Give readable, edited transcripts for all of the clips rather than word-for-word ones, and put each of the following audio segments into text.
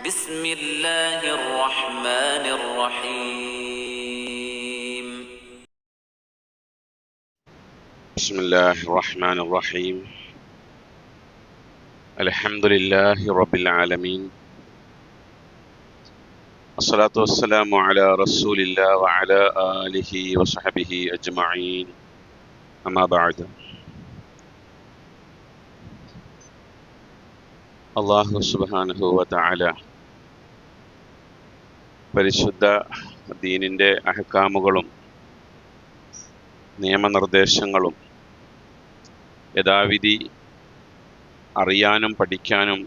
بسم الله الرحمن الرحيم بسم الله الرحمن الرحيم الحمد لله رب العالمين الصلاة والسلام على رسول الله وعلى آله وصحبه أجمعين أما بعد അല്ലാഹു സുബ്ഹാനഹു വ തആല പരിശുദ്ധ ദീനിൻ്റെ അഹ്കാമുകളും നിയമനിർദ്ദേശങ്ങളും യഥാവിധി അറിയാനും പഠിക്കാനും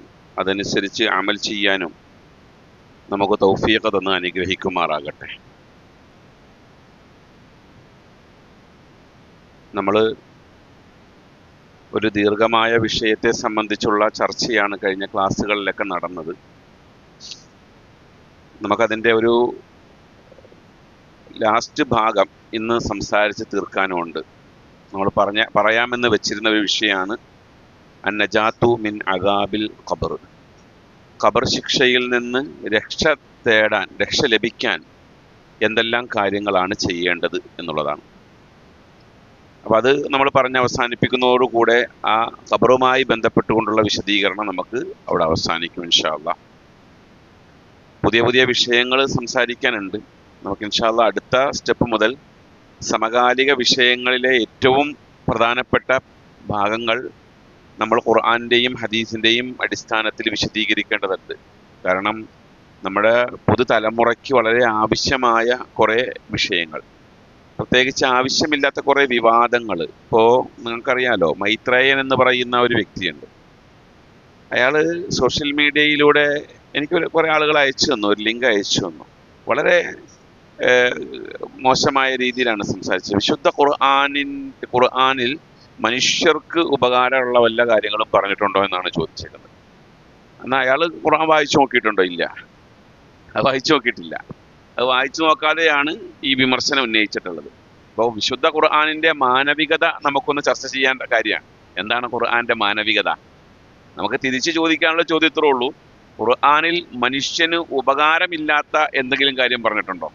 അതനുസരിച്ച് അമൽ ചെയ്യാനും നമുക്ക് തൗഫീഖ് തന്ന് അനുഗ്രഹിക്കുമാറാകട്ടെ. നമ്മൾ ഒരു ദീർഘമായ വിഷയത്തെ സംബന്ധിച്ചുള്ള ചർച്ചയാണ് കഴിഞ്ഞ ക്ലാസ്സുകളിലൊക്കെ നടന്നത്. നമുക്കതിൻ്റെ ഒരു ലാസ്റ്റ് ഭാഗം ഇന്ന് സംസാരിച്ച് തീർക്കാനുമുണ്ട്. നമ്മൾ പറയാമെന്ന് വെച്ചിരുന്ന ഒരു വിഷയമാണ് അന്നജാത്തു മിൻ അദാബിൽ ഖബർ. ഖബർ ശിക്ഷയിൽ നിന്ന് രക്ഷ ലഭിക്കാൻ എന്തെല്ലാം കാര്യങ്ങളാണ് ചെയ്യേണ്ടത് എന്നുള്ളതാണ്. അപ്പോൾ അത് നമ്മൾ പറഞ്ഞ് അവസാനിപ്പിക്കുന്നതോടുകൂടെ ആ ഖബറുമായി ബന്ധപ്പെട്ടുകൊണ്ടുള്ള വിശദീകരണം നമുക്ക് അവിടെ അവസാനിക്കും ഇൻഷാ അല്ലാഹ്. പുതിയ പുതിയ വിഷയങ്ങൾ സംസാരിക്കാനുണ്ട് നമുക്ക് ഇൻഷാ അല്ലാഹ്. അടുത്ത സ്റ്റെപ്പ് മുതൽ സമകാലിക വിഷയങ്ങളിലെ ഏറ്റവും പ്രധാനപ്പെട്ട ഭാഗങ്ങൾ നമ്മൾ ഖുർആൻ്റെയും ഹദീസിൻ്റെയും അടിസ്ഥാനത്തിൽ വിശദീകരിക്കേണ്ടതുണ്ട്. കാരണം നമ്മുടെ പുതുതലമുറയ്ക്ക് വളരെ ആവശ്യമായ കുറേ വിഷയങ്ങൾ, പ്രത്യേകിച്ച് ആവശ്യമില്ലാത്ത കുറേ വിവാദങ്ങൾ. ഇപ്പോൾ നിങ്ങൾക്കറിയാലോ, മൈത്രേയൻ എന്ന് പറയുന്ന ഒരു വ്യക്തിയുണ്ട്. അയാൾ സോഷ്യൽ മീഡിയയിലൂടെ എനിക്ക് കുറേ ആളുകൾ അയച്ചു തന്നു, ഒരു ലിങ്ക് അയച്ചു തന്നു. വളരെ മോശമായ രീതിയിലാണ് സംസാരിച്ചത്. വിശുദ്ധ ഖുർആനിൽ മനുഷ്യർക്ക് ഉപകാരമുള്ള വല്ല കാര്യങ്ങളും പറഞ്ഞിട്ടുണ്ടോ എന്നാണ് ചോദിച്ചേക്കുന്നത്. എന്നാൽ അയാൾ ഖുർആൻ വായിച്ചു നോക്കിയിട്ടുണ്ടോ? ഇല്ല, അത് വായിച്ചു നോക്കിയിട്ടില്ല. അത് വായിച്ചു നോക്കാതെയാണ് ഈ വിമർശനം ഉന്നയിച്ചിട്ടുള്ളത്. അപ്പോൾ വിശുദ്ധ ഖുർആനിൻ്റെ മാനവികത നമുക്കൊന്ന് ചർച്ച ചെയ്യേണ്ട കാര്യമാണ്. എന്താണ് ഖുർആൻ്റെ മാനവികത? നമുക്ക് തിരിച്ച് ചോദിക്കാനുള്ള ചോദ്യം ഇത്രേ ഉള്ളൂ: ഖുർആനിൽ മനുഷ്യന് ഉപകാരമില്ലാത്ത എന്തെങ്കിലും കാര്യം പറഞ്ഞിട്ടുണ്ടോ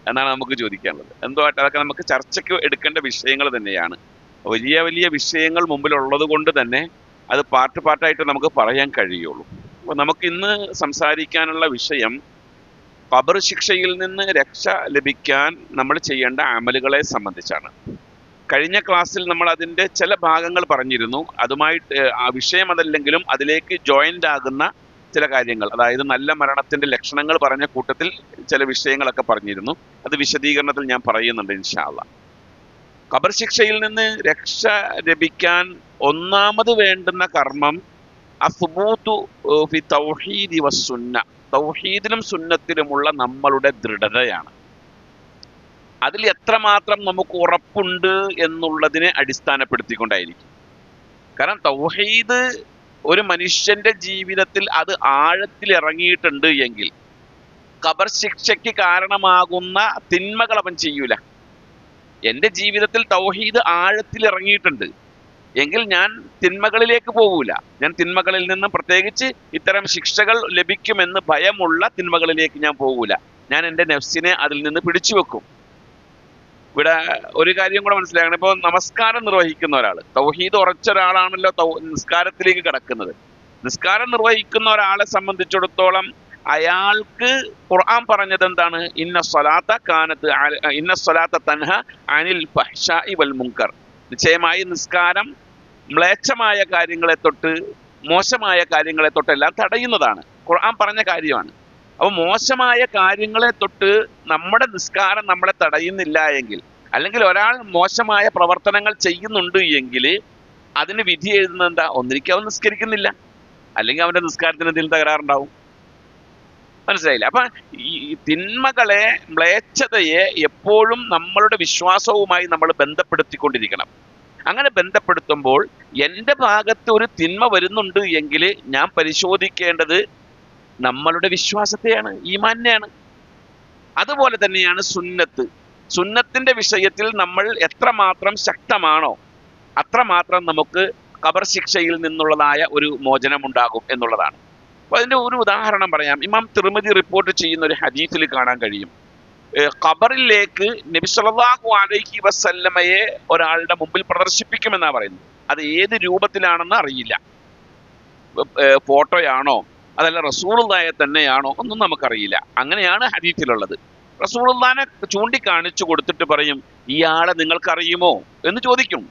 എന്നാണ് നമുക്ക് ചോദിക്കാനുള്ളത്. എന്തുമായിട്ട് അതൊക്കെ നമുക്ക് ചർച്ചയ്ക്ക് എടുക്കേണ്ട വിഷയങ്ങൾ തന്നെയാണ്. വലിയ വലിയ വിഷയങ്ങൾ മുമ്പിലുള്ളത് കൊണ്ട് തന്നെ അത് പാർട്ടായിട്ട് നമുക്ക് പറയാൻ കഴിയുള്ളൂ. അപ്പോൾ നമുക്കിന്ന് സംസാരിക്കാനുള്ള വിഷയം ഖബർ ശിക്ഷയിൽ നിന്ന് രക്ഷ ലഭിക്കാൻ നമ്മൾ ചെയ്യേണ്ട അമലുകളെ സംബന്ധിച്ചാണ്. കഴിഞ്ഞ ക്ലാസ്സിൽ നമ്മൾ അതിൻ്റെ ചില ഭാഗങ്ങൾ പറഞ്ഞിരുന്നു. അതുമായിട്ട് ആ വിഷയം അതല്ലെങ്കിലും അതിലേക്ക് ജോയിൻ്റ് ആകുന്ന ചില കാര്യങ്ങൾ, അതായത് നല്ല മരണത്തിൻ്റെ ലക്ഷണങ്ങൾ പറഞ്ഞ കൂട്ടത്തിൽ ചില വിഷയങ്ങളൊക്കെ പറഞ്ഞിരുന്നു. അത് വിശദീകരണത്തിൽ ഞാൻ പറയുന്നുണ്ട് ഇൻഷാ അല്ലാഹ്. ഖബർ ശിക്ഷയിൽ നിന്ന് രക്ഷ ലഭിക്കാൻ ഒന്നാമത് വേണ്ടുന്ന കർമ്മം അസ്ബൂതു ഫി തൗഹീദി വസ്സുന്ന, തൗഹീദിലും സുന്നത്തിലുമുള്ള നമ്മളുടെ ദൃഢതയാണ്. അതിൽ എത്രമാത്രം നമുക്ക് ഉറപ്പുണ്ട് എന്നുള്ളതിനെ അടിസ്ഥാനപ്പെടുത്തിക്കൊണ്ടായിരിക്കും. കാരണം തൗഹീദ് ഒരു മനുഷ്യന്റെ ജീവിതത്തിൽ അത് ആഴത്തിൽ ഇറങ്ങിയിട്ടുണ്ട് എങ്കിൽ ഖബർ ശിക്ഷയ്ക്ക് കാരണമാകുന്ന തിന്മകൾ അവൻ ചെയ്യൂല. എൻ്റെ ജീവിതത്തിൽ തൗഹീദ് ആഴത്തിൽ ഇറങ്ങിയിട്ടുണ്ട് എങ്കിൽ ഞാൻ തിന്മകളിലേക്ക് പോകൂല. ഞാൻ തിന്മകളിൽ നിന്നും, പ്രത്യേകിച്ച് ഇത്തരം ശിക്ഷകൾ ലഭിക്കുമെന്ന് ഭയമുള്ള തിന്മകളിലേക്ക് ഞാൻ പോകൂല. ഞാൻ എൻ്റെ നഫ്സിനെ അതിൽ നിന്ന് പിടിച്ചു വെക്കും. ഇവിടെ ഒരു കാര്യം കൂടെ മനസ്സിലാക്കണം. ഇപ്പോൾ നമസ്കാരം നിർവഹിക്കുന്ന ഒരാൾ, തൗഹീദ് ഉറച്ച ഒരാളാണല്ലോ നിസ്കാരത്തിലേക്ക് കിടക്കുന്നത്. നിസ്കാരം നിർവഹിക്കുന്ന ഒരാളെ സംബന്ധിച്ചിടത്തോളം അയാൾക്ക് ഖുർആൻ പറഞ്ഞത് എന്താണ്? ഇന്ന സ്വലാത്ത തൻഹ അനിൽ ഫഹ്ശാഇ വൽ മുൻകർ. നിശ്ചയമായി നിസ്കാരം മ്ലേച്ഛമായ കാര്യങ്ങളെ തൊട്ട്, മോശമായ കാര്യങ്ങളെ തൊട്ടെല്ലാം തടയുന്നതാണ്. ഖുർആൻ പറഞ്ഞ കാര്യമാണ്. അപ്പോൾ മോശമായ കാര്യങ്ങളെ തൊട്ട് നമ്മുടെ നിസ്കാരം നമ്മളെ തടയുന്നില്ല എങ്കിൽ, അല്ലെങ്കിൽ ഒരാൾ മോശമായ പ്രവർത്തനങ്ങൾ ചെയ്യുന്നുണ്ട് എങ്കിൽ അതിന് വിധി എഴുതുന്നത് എന്താ? ഒന്നിരിക്കും അവൻ നിസ്കരിക്കുന്നില്ല, അല്ലെങ്കിൽ അവൻ്റെ നിസ്കാരത്തിന് എന്തെങ്കിലും തകരാറുണ്ടാവും. മനസ്സിലായില്ല? അപ്പം ഈ തിന്മകളെ, മ്ലേച്ഛതയെ എപ്പോഴും നമ്മളുടെ വിശ്വാസവുമായി നമ്മൾ ബന്ധപ്പെടുത്തിക്കൊണ്ടിരിക്കണം. അങ്ങനെ ബന്ധപ്പെടുത്തുമ്പോൾ എൻ്റെ ഭാഗത്ത് ഒരു തിന്മ വരുന്നുണ്ട് എങ്കിൽ ഞാൻ പരിശോധിക്കേണ്ടത് നമ്മളുടെ വിശ്വാസത്തെയാണ്, ഈമാനെയാണ്. അതുപോലെ തന്നെയാണ് സുന്നത്ത്. സുന്നത്തിൻ്റെ വിഷയത്തിൽ നമ്മൾ എത്രമാത്രം ശക്തമാണോ അത്രമാത്രം നമുക്ക് ഖബർ ശിക്ഷയിൽ നിന്നുള്ളതായ ഒരു മോചനമുണ്ടാകും എന്നുള്ളതാണ്. അപ്പൊ അതിന്റെ ഒരു ഉദാഹരണം പറയാം. ഇമാം തിർമിദി റിപ്പോർട്ട് ചെയ്യുന്ന ഒരു ഹദീസിൽ കാണാൻ കഴിയും, ഖബറിലേക്ക് നബി സല്ലല്ലാഹു അലൈഹി വസല്ലമയെ ഒരാളുടെ മുമ്പിൽ പ്രദർശിപ്പിക്കുമെന്നാണ് പറയുന്നത്. അത് ഏത് രൂപത്തിലാണെന്ന് അറിയില്ല. ഫോട്ടോയാണോ അതല്ല റസൂലുള്ളാഹിയെ തന്നെയാണോ ഒന്നും നമുക്കറിയില്ല. അങ്ങനെയാണ് ഹദീസിലുള്ളത്. റസൂലുള്ളാഹിനെ ചൂണ്ടിക്കാണിച്ചു കൊടുത്തിട്ട് പറയും, ഇയാളെ നിങ്ങൾക്കറിയുമോ എന്ന് ചോദിക്കും.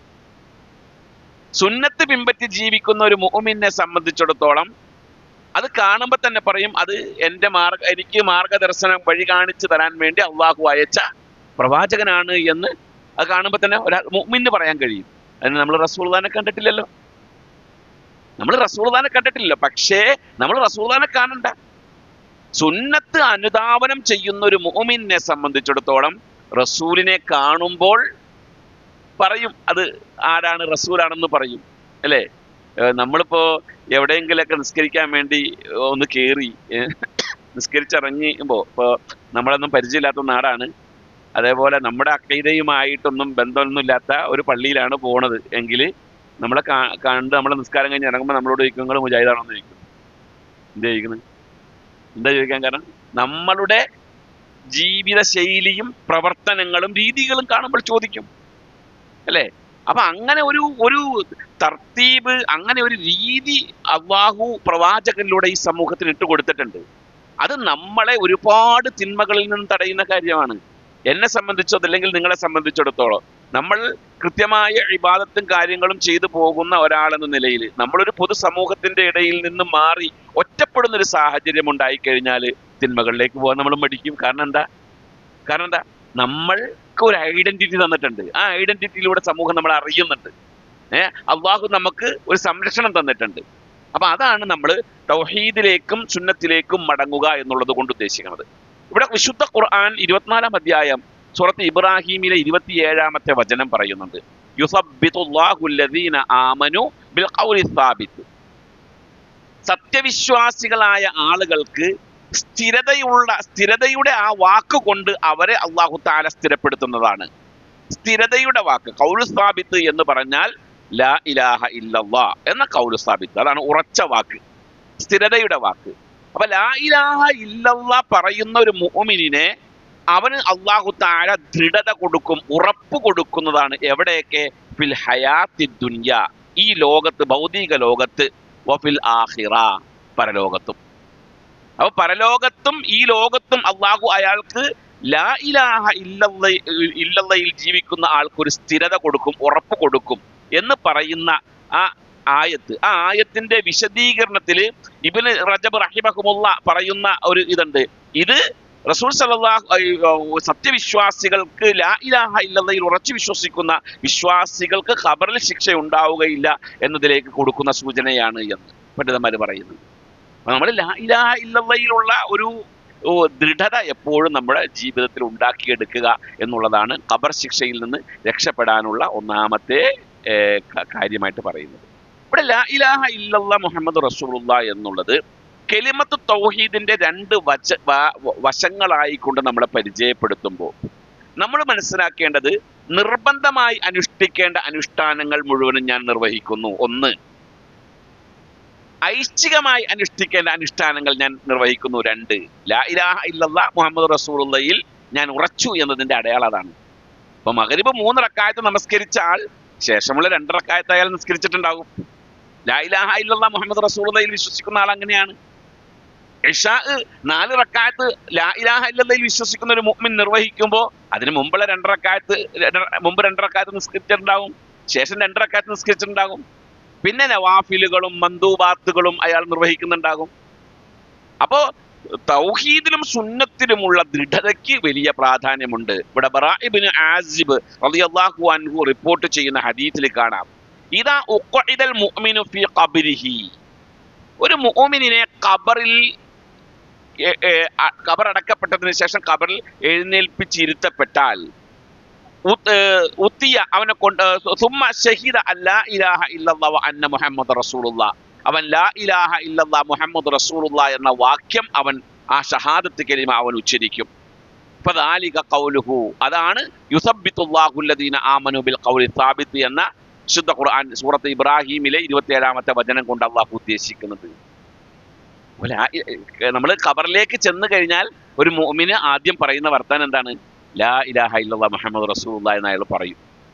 സുന്നത്ത് പിൻപറ്റി ജീവിക്കുന്ന ഒരു മുഅ്മിനെ സംബന്ധിച്ചിടത്തോളം അത് കാണുമ്പോൾ തന്നെ പറയും, അത് എനിക്ക് മാർഗദർശനം വഴി കാണിച്ചു തരാൻ വേണ്ടി അള്ളാഹു അയച്ച പ്രവാചകനാണ് എന്ന് അത് കാണുമ്പോൾ തന്നെ ഒരാൾ മുഅ്മിന് പറയാൻ കഴിയും. അതിന് നമ്മൾ റസൂലുള്ളാഹിനെ കണ്ടിട്ടില്ലല്ലോ, പക്ഷേ നമ്മൾ റസൂലുള്ളാഹിനെ കാണണ്ട. സുന്നത്ത് അനുധാവനം ചെയ്യുന്ന ഒരു മുഅ്മിനെ സംബന്ധിച്ചിടത്തോളം റസൂലിനെ കാണുമ്പോൾ പറയും അത് ആരാണ്, റസൂലാണെന്ന് പറയും, അല്ലേ? നമ്മളിപ്പോ എവിടെയെങ്കിലൊക്കെ നിസ്കരിക്കാൻ വേണ്ടി ഒന്ന് കയറി നിസ്കരിച്ചിറങ്ങിയുമ്പോ, ഇപ്പോ നമ്മളൊന്നും പരിചയമില്ലാത്ത നാടാണ്, അതേപോലെ നമ്മുടെ അക്കീദയുമായിട്ടൊന്നും ബന്ധമൊന്നും ഇല്ലാത്ത ഒരു പള്ളിയിലാണ് പോണത് എങ്കിൽ നമ്മളെ കണ്ട് നമ്മളെ നിസ്കാരം കഴിഞ്ഞ് ഇറങ്ങുമ്പോൾ നമ്മളോട് ചോദിക്കും, നിങ്ങൾ മുജാഹിദാണോ എന്ന് ചോദിക്കും. എന്താ ചോദിക്കാൻ കാരണം? നമ്മളുടെ ജീവിത ശൈലിയും പ്രവർത്തനങ്ങളും രീതികളും കാണുമ്പോൾ ചോദിക്കും, അല്ലേ? അപ്പൊ അങ്ങനെ ഒരു തർത്തീബ്, അങ്ങനെ ഒരു രീതി അള്ളാഹു പ്രവാചകനിലൂടെ ഈ സമൂഹത്തിന് ഇട്ടുകൊടുത്തിട്ടുണ്ട്. അത് നമ്മളെ ഒരുപാട് തിന്മകളിൽ നിന്ന് തടയുന്ന കാര്യമാണ്. എന്നെ സംബന്ധിച്ചോ അല്ലെങ്കിൽ നിങ്ങളെ സംബന്ധിച്ചിടത്തോളം നമ്മൾ കൃത്യമായ ഇബാദത്തും കാര്യങ്ങളും ചെയ്തു പോകുന്ന ഒരാളെന്ന നിലയിൽ നമ്മളൊരു പൊതുസമൂഹത്തിന്റെ ഇടയിൽ നിന്ന് മാറി ഒറ്റപ്പെടുന്ന ഒരു സാഹചര്യം ഉണ്ടായിക്കഴിഞ്ഞാൽ തിന്മകളിലേക്ക് പോകാൻ നമ്മൾ മടിക്കും. കാരണം എന്താ? നമ്മൾക്ക് ഒരു ഐഡന്റിറ്റി തന്നിട്ടുണ്ട്. ആ ഐഡന്റിറ്റിയിലൂടെ സമൂഹം നമ്മളെ അറിയുന്നുണ്ട്. അള്ളാഹു നമുക്ക് ഒരു സംരക്ഷണം തന്നിട്ടുണ്ട്. അപ്പൊ അതാണ് നമ്മൾ തൗഹീദിലേക്കും സുന്നത്തിലേക്കും മടങ്ങുക എന്നുള്ളത് കൊണ്ട് ഉദ്ദേശിക്കുന്നത്. ഇവിടെ വിശുദ്ധ ഖുർആൻ 24-ാം അധ്യായം സൂറത്ത് ഇബ്രാഹീമിലെ 27-ാമത്തെ വചനം പറയുന്നുണ്ട്, യുസബ്ബിതുല്ലാഹുല്ലദീന ആമനു ബിൽ ഖൗലി സാബിത്ത്. സത്യവിശ്വാസികളായ ആളുകൾക്ക് സ്ഥിരതയുടെ ആ വാക്ക് കൊണ്ട് അവരെ അല്ലാഹു തആല സ്ഥിരപ്പെടുത്തുന്നതാണ്. സ്ഥിരതയുടെ വാക്ക് ഖൗലു സാബിത്ത് എന്ന് പറഞ്ഞാൽ ലാ ഇലാഹ ഇല്ലല്ലാഹ് എന്ന ഖൗലു സാബിത്ത്, അതാണ് ഉറച്ച വാക്ക്, സ്ഥിരതയുടെ വാക്ക്. അപ്പൊ ലാ ഇലാഹ ഇല്ലല്ലാഹ് പറയുന്ന ഒരു മുഅ്മിനിനെ അവന് അല്ലാഹു തആല ദൃഢത കൊടുക്കും, ഉറപ്പ് കൊടുക്കുന്നതാണ്. എവിടെയൊക്കെ? ഫിൽ ഹയാത്തി ദുനിയ, ഈ ലോകത്ത്, ഭൗതിക ലോകത്ത്, വഫിൽ ആഖിറ, പരലോകത്തും. അപ്പൊ പരലോകത്തും ഈ ലോകത്തും അള്ളാഹു അയാൾക്ക് ലാ ഇലാഹ ഇല്ലല്ലയിൽ ജീവിക്കുന്ന ആൾക്കൊരു സ്ഥിരത കൊടുക്കും, ഉറപ്പ് കൊടുക്കും എന്ന് പറയുന്ന ആ ആയത്തിന്റെ വിശദീകരണത്തിൽ ഇബ്നു റജബ് റഹിമഹുമുള്ള പറയുന്ന ഒരു ഇതുണ്ട്. ഇത് റസൂൽ സല്ലല്ലാഹു സത്യവിശ്വാസികൾക്ക് ലാ ഇലാഹ ഇല്ലല്ലയിൽ ഉറച്ചു വിശ്വസിക്കുന്ന വിശ്വാസികൾക്ക് ഖബറിൽ ശിക്ഷ ഉണ്ടാവുകയില്ല എന്നതിലേക്ക് കൊടുക്കുന്ന സൂചനയാണ് എന്ന് പണ്ഡിതന്മാർ പറയുന്നു. നമ്മൾ ലാ ഇലാഹ ഇല്ലല്ലയിലുള്ള ഒരു ദൃഢത എപ്പോഴും നമ്മുടെ ജീവിതത്തിൽ ഉണ്ടാക്കിയെടുക്കുക എന്നുള്ളതാണ് ഖബർ ശിക്ഷയിൽ നിന്ന് രക്ഷപ്പെടാനുള്ള ഒന്നാമത്തെ കാര്യമായിട്ട് പറയുന്നത്. ഇവിടെ ലാ ഇലാഹ ഇല്ലല്ലാഹ് മുഹമ്മദ് റസൂലുള്ളാഹ് എന്നുള്ളത് കലിമത്ത് തൗഹീദിന്റെ രണ്ട് വശങ്ങളായിക്കൊണ്ട് നമ്മളെ പരിചയപ്പെടുത്തുമ്പോൾ നമ്മൾ മനസ്സിലാക്കേണ്ടത്, നിർബന്ധമായി അനുഷ്ഠിക്കേണ്ട അനുഷ്ഠാനങ്ങൾ മുഴുവനും ഞാൻ നിർവഹിക്കുന്നു. ഒന്ന്, ഐച്ഛികമായി അനുഷ്ഠിക്കേണ്ട അനുഷ്ഠാനങ്ങൾ ഞാൻ നിർവഹിക്കുന്നു. രണ്ട്, ലാ ഇലാഹ ഇല്ലല്ലാഹ് മുഹമ്മദ് റസൂലുള്ളാഹിൽ ഞാൻ ഉറച്ചു എന്നതിന്റെ അടയാളം അതാണ്. അപ്പൊ മഗ്രിബ് 3 റക്അത്ത് നമസ്കരിച്ച ആൾ ശേഷമുള്ള 2 റക്അത്ത് അയാൾ നിസ്കരിച്ചിട്ടുണ്ടാകും. ലാ ഇലാഹ ഇല്ലല്ലാഹ് മുഹമ്മദ് റസൂലുള്ളാഹിൽ വിശ്വസിക്കുന്ന ആൾ അങ്ങനെയാണ്. ഇശാ 4 റക്അത്ത് ലാ ഇലാഹ ഇല്ലല്ലാഹിൽ വിശ്വസിക്കുന്ന ഒരു മുഅ്മിൻ നിർവഹിക്കുമ്പോൾ അതിന് മുമ്പുള്ള 2 റക്അത്ത് നിസ്കരിച്ചിട്ടുണ്ടാകും, ശേഷം 2 റക്അത്ത് നിസ്കരിച്ചിട്ടുണ്ടാകും. പിന്നെ നവാഫിലുകളും മന്ദൂബാത്തുകളും അയാൾ നിർവഹിക്കുന്നുണ്ടാകും. അപ്പോ തൗഹീദിലും സുന്നത്തിലുമുള്ള ദൃഢതയ്ക്ക് വലിയ പ്രാധാന്യമുണ്ട്. ഇവിടെ ബറാ ഇബ്നു ആസിബ് റളിയല്ലാഹു അൻഹു റിപ്പോർട്ട് ചെയ്യുന്ന ഹദീസിൽ കാണാം, ഇദാ ഉഖഇദൽ മുഅ്മിനു ഫീ ഖബ്രിഹി, ഒരു മുഅ്മിനിനെ ഖബർ അടക്കപ്പെട്ടതിന് ശേഷം ഖബറിൽ എഴുന്നേൽപ്പിച്ചിരുത്തപ്പെട്ടാൽ ഉത്തിയ അവനെ കൊണ്ട് സുമ്മ ഷഹീദ അല്ലാ ഇലാഹ ഇല്ലല്ലാഹ് വ അന്ന മുഹമ്മദ് റസൂലുള്ളാഹ്, അവൻ ലാ ഇലാഹ ഇല്ലല്ലാഹ് മുഹമ്മദ് റസൂലുള്ളാഹ് എന്ന വാക്യം അവൻ ആ ഷഹാദത്ത് കലിമ അവൻ ഉച്ചരിക്കും. ഫദാലിക ഖൗലുഹു, അതാണ് യുസബ്ബിതുല്ലാഹു അല്ലദീന ആമനു ബിൽ ഖൗലി സാബിത്ത് എന്ന ശുദ്ധ ഖുർആൻ സൂറത്ത് ഇബ്രാഹീമിലെ 27-ാമത്തെ വചനം കൊണ്ട് അള്ളാഹു ഉദ്ദേശിക്കുന്നത്. നമ്മൾ ഖബറിലേക്ക് ചെന്ന് കഴിഞ്ഞാൽ ഒരു മുഅ്മിന് ആദ്യം പറയുന്ന വർത്താനം എന്താണ്? ലാ ഇലാഹ ഇല്ലല്ലാഹ് മുഹമ്മദ് റസൂലുള്ളാഹി എന്ന് അയാൾ പറയും.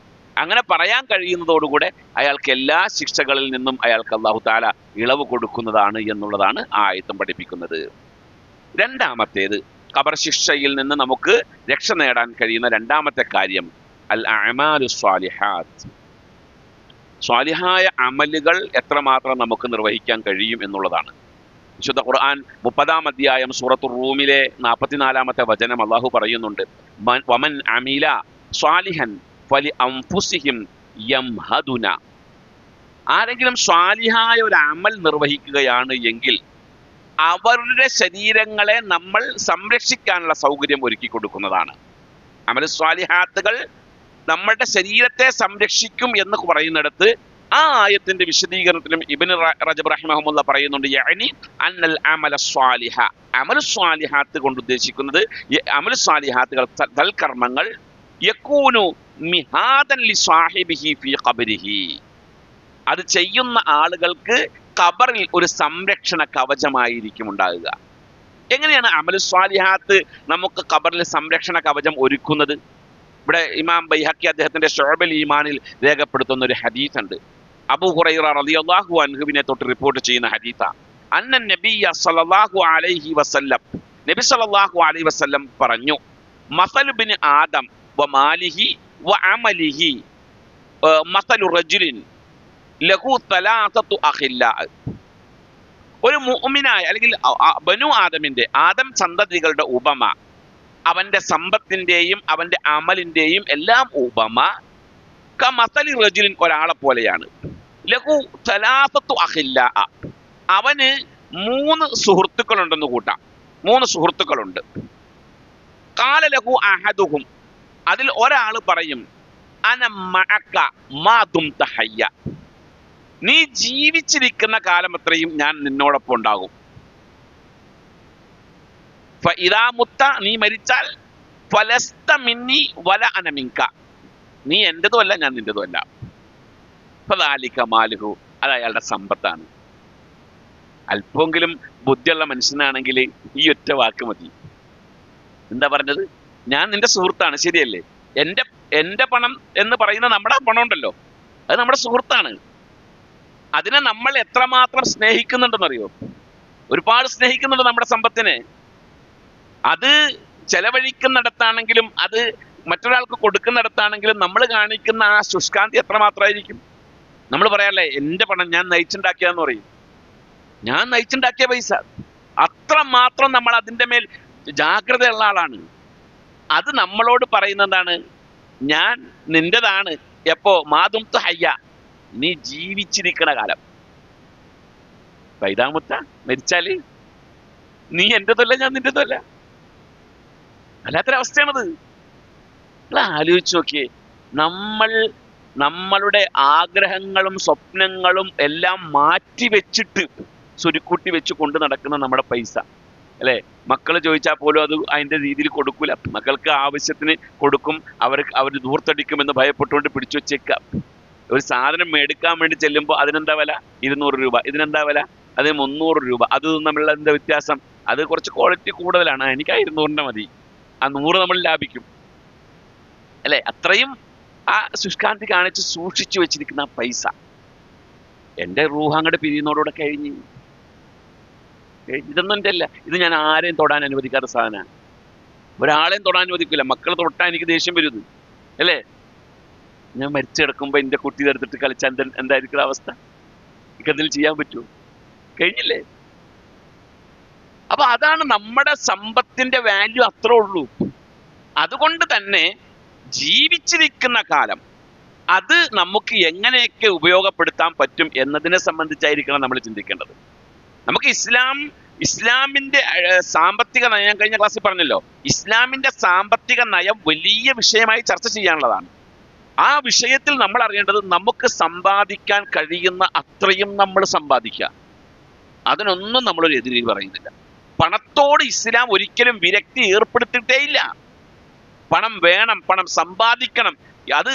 അങ്ങനെ പറയാൻ കഴിയുന്നതോടുകൂടെ അയാൾക്ക് എല്ലാ ശിക്ഷകളിൽ നിന്നും അയാൾക്ക് അല്ലാഹു തആല ഇളവ് കൊടുക്കുന്നതാണ് എന്നുള്ളതാണ് ആ ആയത്തും പഠിപ്പിക്കുന്നത്. രണ്ടാമത്തേത്, ഖബർ ശിക്ഷയിൽ നിന്ന് നമുക്ക് രക്ഷ നേടാൻ കഴിയുന്ന രണ്ടാമത്തെ കാര്യം അൽ അഅമാലു സ്വാലിഹാത്ത്. സ്വാലിഹായ അമലുകൾ എത്രമാത്രം നമുക്ക് നിർവഹിക്കാൻ കഴിയും എന്നുള്ളതാണ്. വിശുദ്ധ ഖുർആൻ 30-ാം അധ്യായം സൂറത്തുർ റൂമിലെ 44-ാമത്തെ വചനം അല്ലാഹു പറയുന്നുണ്ട്, വമൻ അമില സ്വാലിഹൻ ഫലി അൻഫുസിഹിം യംഹദുന. ആരെങ്കിലും സ്വാലിഹായ ഒരു അമൽ നിർവഹിക്കുകയാണ് എങ്കിൽ അവരുടെ ശരീരങ്ങളെ നമ്മൾ സംരക്ഷിക്കാനുള്ള സൗകര്യം ഒരുക്കി കൊടുക്കുന്നതാണ്. അമൽ സ്വാലിഹാത്തുകൾ നമ്മുടെ ശരീരത്തെ സംരക്ഷിക്കും എന്ന് പറയുന്നിടത്ത് ആ ആയത്തിന്റെ വിശദീകരണത്തിലും ഇബ്നു റജബ് റഹിമഹുല്ല പറയുന്നുണ്ട്, യഅനി അന്നൽ അമല സ്വാലിഹ, അമൽ സ്വാലിഹാത്ത് കൊണ്ട് ഉദ്ദേശിക്കുന്നത് അമൽ സ്വാലിഹാത്തുകൾ തൽകർമ്മങ്ങൾ യകൂനു മിഹാദൻ ലിസ്വാഹിബിഹി ഫീ ഖബരിഹി, അത് ചെയ്യുന്ന ആളുകൾക്ക് ഖബറിൽ ഒരു സംരക്ഷണ കവചമായിരിക്കും ഉണ്ടാകുക. എങ്ങനെയാണ് അമൽ സ്വാലിഹാത്ത് നമുക്ക് ഖബറിൽ സംരക്ഷണ കവചം ഒരുക്കുന്നത്? ഇവിടെ ഇമാം ബൈഹഖി അദ്ദേഹത്തിന്റെ ശുഅബുൽ ഈമാനിൽ രേഖപ്പെടുത്തുന്ന ഒരു ഹദീസ് ഉണ്ട്. അബൂ ഹുറൈറ റളിയല്ലാഹു അൻഹുവിനെ തൊട്ട് റിപ്പോർട്ട് ചെയ്യുന്ന ഹദീസാണ്. അന്ന നബിയ സല്ലല്ലാഹു അലൈഹി വസല്ലം, നബി സല്ലല്ലാഹു അലൈഹി വസല്ലം പറഞ്ഞു, മസലു ബിനി ആദം വ മാലിഹി വ അമലിഹി മസലു റജുലിൻ ലഹു തലാസത്തു അഖില്ലാ. ഒരു മുഅ്മിനായ അല്ലെങ്കിൽ ബനു ആദമിന്റെ, ആദം സന്തതികളുടെ ഉപമ, അവന്റെ സമ്പത്തിന്റെയും അവന്റെ അമലിന്റെയും എല്ലാം ഉപമ കമസലി റജുലിൻ, ഒരാളെ പോലെയാണ്. ലഹു തലാസത്തു അഖില്ലാ, അവന് 3 സുഹൃത്തുക്കളുണ്ടെന്ന് കൂട്ടാം. 3 സുഹൃത്തുക്കളുണ്ട്. ഖാല ലഹു അഹദുഹും, അതിൽ ഒരാൾ പറയും, അന മഅക മാ ദുംത ഹയ്യ, നീ ജീവിച്ചിരിക്കുന്ന കാലം അത്രയും ഞാൻ നിന്നോടൊപ്പം ഉണ്ടാകും. ഫഇദാ മുത്ത, നീ മരിച്ചാൽ ഫലസ്ത മിന്നി വല അന മിൻക, നീ എന്റേതുമല്ല ഞാൻ നിന്റേതുമല്ല. ഫദാലിക മാലുഹു, അത് അയാളുടെ സമ്പത്താണ്. അല്പമെങ്കിലും ബുദ്ധിയുള്ള മനുഷ്യനാണെങ്കിൽ ഈ ഒറ്റ വാക്ക് മതി. എന്താ പറഞ്ഞത്? ഞാൻ നിന്റെ സുഹൃത്താണ്, ശരിയല്ലേ? എന്റെ പണം എന്ന് പറയുന്ന നമ്മുടെ പണം ഉണ്ടല്ലോ, അത് നമ്മുടെ സുഹൃത്താണ്. അതിനെ നമ്മൾ എത്രമാത്രം സ്നേഹിക്കുന്നുണ്ടെന്നറിയോ? ഒരുപാട് സ്നേഹിക്കുന്നുണ്ട് നമ്മുടെ സമ്പത്തിനെ. അത് ചെലവഴിക്കുന്നിടത്താണെങ്കിലും അത് മറ്റൊരാൾക്ക് കൊടുക്കുന്നിടത്താണെങ്കിലും നമ്മൾ കാണിക്കുന്ന ആ ശുഷ്കാന്തി എത്രമാത്രമായിരിക്കും? നമ്മൾ പറയാല്ലേ, എന്റെ പണം ഞാൻ നയിച്ചുണ്ടാക്കിയാന്ന് പറയും. ഞാൻ നയിച്ചുണ്ടാക്കിയ പൈസ, അത്രമാത്രം നമ്മൾ അതിൻ്റെ മേൽ ജാഗ്രതയുള്ള ആളാണ്. അത് നമ്മളോട് പറയുന്നതാണ്, ഞാൻ നിന്റേതാണ്. എപ്പോ? മാതുംതു ഹയ്യ, നീ ജീവിച്ചിരിക്കണ കാലം. വൈദാമുത്ത, മരിച്ചാല് നീ എന്റേതല്ല ഞാൻ നിന്റേതല്ല. അല്ലാത്തൊരവസ്ഥയാണത്. ആലോചിച്ച് നോക്കിയേ, നമ്മളുടെ ആഗ്രഹങ്ങളും സ്വപ്നങ്ങളും എല്ലാം മാറ്റി വെച്ചിട്ട് സ്വരുക്കൂട്ടി വെച്ച് കൊണ്ട് നടക്കുന്ന നമ്മുടെ പൈസ അല്ലെ? മക്കൾ ചോദിച്ചാൽ പോലും അത് അതിന്റെ രീതിയിൽ കൊടുക്കൂല. മക്കൾക്ക് ആവശ്യത്തിന് കൊടുക്കും, അവർ ദൂർത്തടിക്കുമെന്ന് ഭയപ്പെട്ടുകൊണ്ട് പിടിച്ചു വെച്ചേക്കാം. ഒരു സാധനം മേടിക്കാൻ വേണ്ടി ചെല്ലുമ്പോൾ അതിനെന്താ വില? 200 രൂപ. ഇതിനെന്താ വില? അത് 300 രൂപ. അത് തമ്മിലുള്ള എന്താ വ്യത്യാസം? അത് കുറച്ച് ക്വാളിറ്റി കൂടുതലാണ്, എനിക്ക് ആ 200 മതി. ആ 100 നമ്മൾ ലാഭിക്കും അല്ലെ? അത്രയും ആ ശുഷ്കാന്തി കാണിച്ച് സൂക്ഷിച്ചു വെച്ചിരിക്കുന്ന ആ പൈസ എൻ്റെ റൂഹ് അങ്ങോട്ട് പിരിയുന്നതോടെ കഴിഞ്ഞ്. ഇതൊന്നും എൻ്റെ അല്ല, ഇത് ഞാൻ ആരെയും തൊടാൻ അനുവദിക്കാത്ത സാധനമാണ്. ഒരാളെയും തൊടാൻ അനുവദിക്കില്ല. മക്കൾ തൊട്ടാൽ എനിക്ക് ദേഷ്യം വരുന്നത് അല്ലേ? ഞാൻ മരിച്ചു കിടക്കുമ്പോൾ എൻ്റെ കുട്ടി എടുത്തിട്ട് കളിച്ചാൽ എന്തായിരിക്കും അവസ്ഥ? എനിക്ക് എന്തെങ്കിലും ചെയ്യാൻ പറ്റുമോ? കഴിഞ്ഞില്ലേ? അപ്പൊ അതാണ് നമ്മുടെ സമ്പത്തിന്റെ വാല്യൂ, അത്രേ ഉള്ളൂ. അതുകൊണ്ട് തന്നെ ജീവിച്ചിരിക്കുന്ന കാലം അത് നമുക്ക് എങ്ങനെയൊക്കെ ഉപയോഗപ്പെടുത്താൻ പറ്റും എന്നതിനെ സംബന്ധിച്ചായിരിക്കണം നമ്മൾ ചിന്തിക്കേണ്ടത്. നമുക്ക് ഇസ്ലാമിന്റെ സാമ്പത്തിക നയം, ഞാൻ കഴിഞ്ഞ ക്ലാസ്സിൽ പറഞ്ഞല്ലോ, ഇസ്ലാമിന്റെ സാമ്പത്തിക നയം വലിയ വിഷയമായി ചർച്ച ചെയ്യാനുള്ളതാണ്. ആ വിഷയത്തിൽ നമ്മൾ അറിയേണ്ടത്, നമുക്ക് സമ്പാദിക്കാൻ കഴിയുന്ന അത്രയും നമ്മൾ സമ്പാദിക്കുക. അതിനൊന്നും നമ്മളൊരു എതിരി പറയുന്നില്ല. പണത്തോട് ഇസ്ലാം ഒരിക്കലും വിരക്തി ഏർപ്പെടുത്തിയിട്ടേ ഇല്ല. പണം വേണം, പണം സമ്പാദിക്കണം. അത്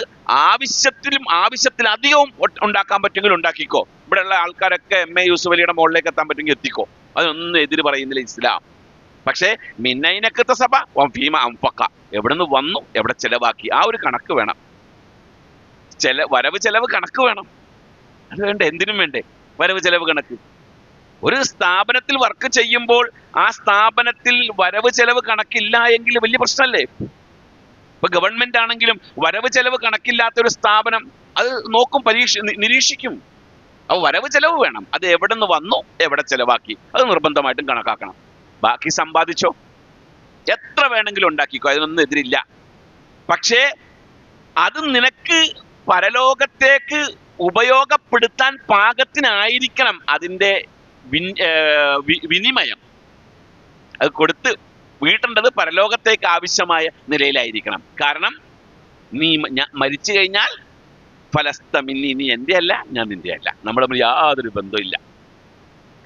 ആവശ്യത്തിലധികവും ഉണ്ടാക്കാൻ പറ്റുമെങ്കിൽ ഉണ്ടാക്കിക്കോ. ഇവിടെയുള്ള ആൾക്കാരൊക്കെ MA യൂസുഫ് അലിയുടെ മുകളിലേക്ക് എത്താൻ പറ്റുമെങ്കിൽ എത്തിക്കോ. അതൊന്നും എതിര് പറയുന്നില്ല ഇസ്ലാം. പക്ഷേ മിന്നൈനക്കത്തെ സഭ ഫീമ അംഫക്ക, എവിടെ നിന്ന് വന്നു എവിടെ ചെലവാക്കി, ആ ഒരു കണക്ക് വേണം. വരവ് ചെലവ് കണക്ക് വേണം. അത് വേണ്ട, എന്തിനും വേണ്ടേ വരവ് ചെലവ് കണക്ക്. ഒരു സ്ഥാപനത്തിൽ വർക്ക് ചെയ്യുമ്പോൾ ആ സ്ഥാപനത്തിൽ വരവ് ചെലവ് കണക്കില്ല എങ്കിൽ വലിയ പ്രശ്നമല്ലേ? ഇപ്പൊ ഗവൺമെന്റ് ആണെങ്കിലും വരവ് ചെലവ് കണക്കില്ലാത്ത ഒരു സ്ഥാപനം അത് നോക്കും, നിരീക്ഷിക്കും. അപ്പൊ വരവ് ചെലവ് വേണം. അത് എവിടെ നിന്ന് വന്നു എവിടെ ചെലവാക്കി അത് നിർബന്ധമായിട്ടും കണക്കാക്കണം. ബാക്കി സമ്പാദിച്ചോ, എത്ര വേണമെങ്കിലും ഉണ്ടാക്കിക്കോ, അതിനൊന്നും എതിരില്ല. പക്ഷേ അത് നിനക്ക് പരലോകത്തേക്ക് ഉപയോഗപ്പെടുത്താൻ പാകത്തിനായിരിക്കണം അതിൻ്റെ വിനിമയം. അത് കൊടുത്ത് വീട്ടേണ്ടത് പരലോകത്തേക്ക് ആവശ്യമായ നിലയിലായിരിക്കണം. കാരണം നീ മരിച്ചു കഴിഞ്ഞാൽ ഫലസ്തമിന്നി, നീ എൻ്റെ അല്ല ഞാൻ നിന്റെ അല്ല, നമ്മൾ തമ്മിൽ യാതൊരു ബന്ധമില്ല.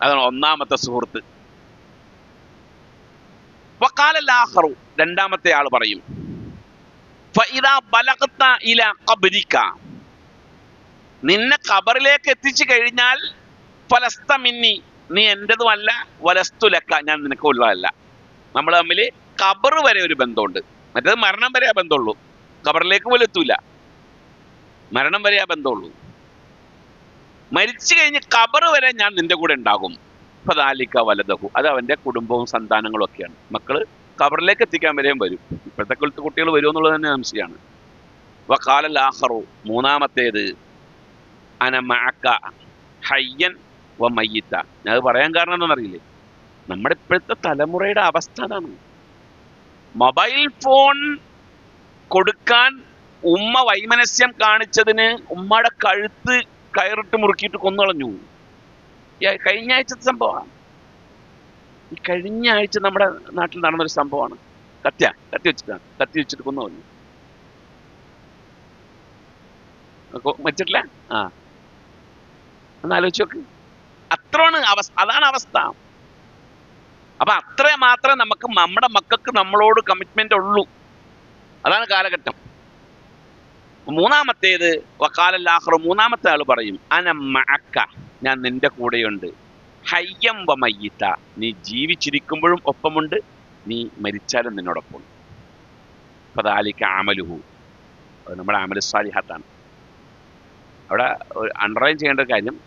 അതാണ് ഒന്നാമത്തെ സുഹൃത്ത്. വഖാലൽ-ആഖറു, രണ്ടാമത്തെ ആൾ പറയും, ഫഇദാ ബലഗ്ത ഇലാ ഖബ്രിക, നിന്നെ ഖബറിലേക്ക് എത്തിച്ചു കഴിഞ്ഞാൽ ഫലസ്തമിന്നി, നീ എൻ്റെതുമല്ല, വലസ്തുലക്ക, ഞാൻ നിനക്കുള്ളതല്ല. നമ്മൾ തമ്മിൽ ഖബർ വരെ ഒരു ബന്ധമുണ്ട്. മറ്റേത് മരണം വരെ ആ ബന്ധമുള്ളൂ, ഖബറിലേക്ക് പോലും എത്തൂല. മരണം വരെ ആ ബന്ധമുള്ളൂ. മരിച്ചു കഴിഞ്ഞ് ഖബർ വരെ ഞാൻ നിന്റെ കൂടെ ഉണ്ടാകും. ഫദാലിക വലദഹു, അത് അവന്റെ കുടുംബവും സന്താനങ്ങളും ഒക്കെയാണ്. മക്കള് ഖബറിലേക്ക് എത്തിക്കാൻ വരെയും വരും. ഇപ്പോഴത്തെ കുട്ടികൾ വരുമോ എന്നുള്ളത് തന്നെ സംശയമാണ്. വഖാലൽ-ആഖറു, മൂന്നാമത്തേത്, അന മഅക ഹയ്യൻ വ മയ്യിത്ത. ഞാൻ അത് പറയാൻ കാരണം എന്താണെന്നറിയില്ലേ? നമ്മുടെ ഇപ്പോഴത്തെ തലമുറയുടെ അവസ്ഥ അതാണ്. മൊബൈൽ ഫോൺ കൊടുക്കാൻ ഉമ്മ വൈമനസ്യം കാണിച്ചതിന് ഉമ്മയുടെ കഴുത്ത് കയറിട്ട് മുറുക്കിയിട്ട് കൊന്നുകളഞ്ഞു. കഴിഞ്ഞ ആഴ്ചത്തെ സംഭവമാണ്. ഈ കഴിഞ്ഞ ആഴ്ച നമ്മുടെ നാട്ടിൽ നടന്നൊരു സംഭവമാണ്. കത്തി വെച്ചിട്ട് കൊന്നുകളഞ്ഞു. വെച്ചിട്ടില്ല? ഒന്ന് ആലോചിച്ച് നോക്ക്. അത്രയാണ് അവസ്ഥ, അതാണ് അവസ്ഥ. അപ്പൊ അത്ര മാത്രമേ നമുക്ക് നമ്മുടെ മക്കൾക്ക് നമ്മളോട് കമ്മിറ്റ്മെന്റ് ഉള്ളൂ. അതാണ് കാലഘട്ടം. മൂന്നാമത്തേത്, വഖാലൽ-ആഖറു, മൂന്നാമത്തെ ആൾ പറയും, അന മഅക, ഞാൻ നിന്റെ കൂടെയുണ്ട്, ഹയ്യം വ മയ്യിത്ത, നീ ജീവിച്ചിരിക്കുമ്പോഴും ഒപ്പമുണ്ട്, നീ മരിച്ചാലും നിന്നോടൊപ്പം. ഫദാലിക അമലുഹു, അത് നമ്മുടെ അമലു സ്വാലിഹാത്താണ്. അവിടെ അണ്ടർലൈൻ ചെയ്യേണ്ട കാര്യം,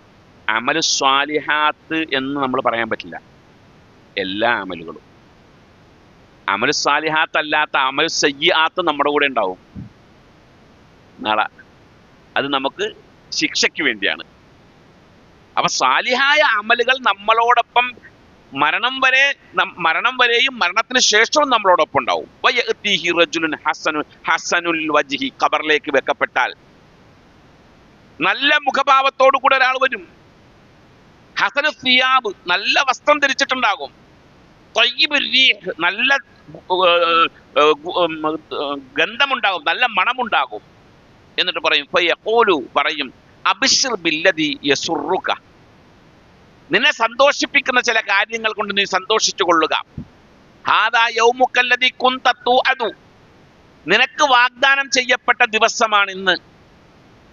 അമലു സ്വാലിഹാത്ത് എന്ന് നമ്മൾ പറയാൻ പറ്റില്ല. എല്ലാ അമലുകളും, അമലു സ്വാലിഹാത്ത് അല്ലാത്ത അമലു സയ്യിആത്ത് നമ്മുടെ കൂടെ ഉണ്ടാവും നാളെ. അത് നമുക്ക് ശിക്ഷയ്ക്ക് വേണ്ടിയാണ്. അപ്പൊ സാലിഹായ അമലുകൾ നമ്മളോടൊപ്പം മരണം വരെയും മരണത്തിന് ശേഷവും നമ്മളോടൊപ്പം ഉണ്ടാവും. വയഅ്തിഹി റജുലുൻ ഹസനുൽ വജ്ഹി, ഖബറിലേക്ക് വെക്കപ്പെട്ടാൽ നല്ല മുഖഭാവത്തോടു കൂടെ ഒരാൾ വരും. ഹസനു സിയാബ്, നല്ല വസ്ത്രം ധരിച്ചിട്ടുണ്ടാകും. ത്വയ്യിബുർ റീഹ്, നല്ല ഗന്ധമുണ്ടാകും, നല്ല മണമുണ്ടാകും. എന്നിട്ട് പറയും, ഫയഖൂലു, പറയും, അബ്ശിർ ബില്ലദി യസുറുക, നിന്നെ സന്തോഷിപ്പിക്കുന്ന ചില കാര്യങ്ങൾ കൊണ്ട് നീ സന്തോഷിച്ചു കൊള്ളുക. ഹാദാ യൗമുക്കല്ലദി കുന്ത തുഅദു, നിനക്ക് വാഗ്ദാനം ചെയ്യപ്പെട്ട ദിവസമാണ് ഇന്ന്.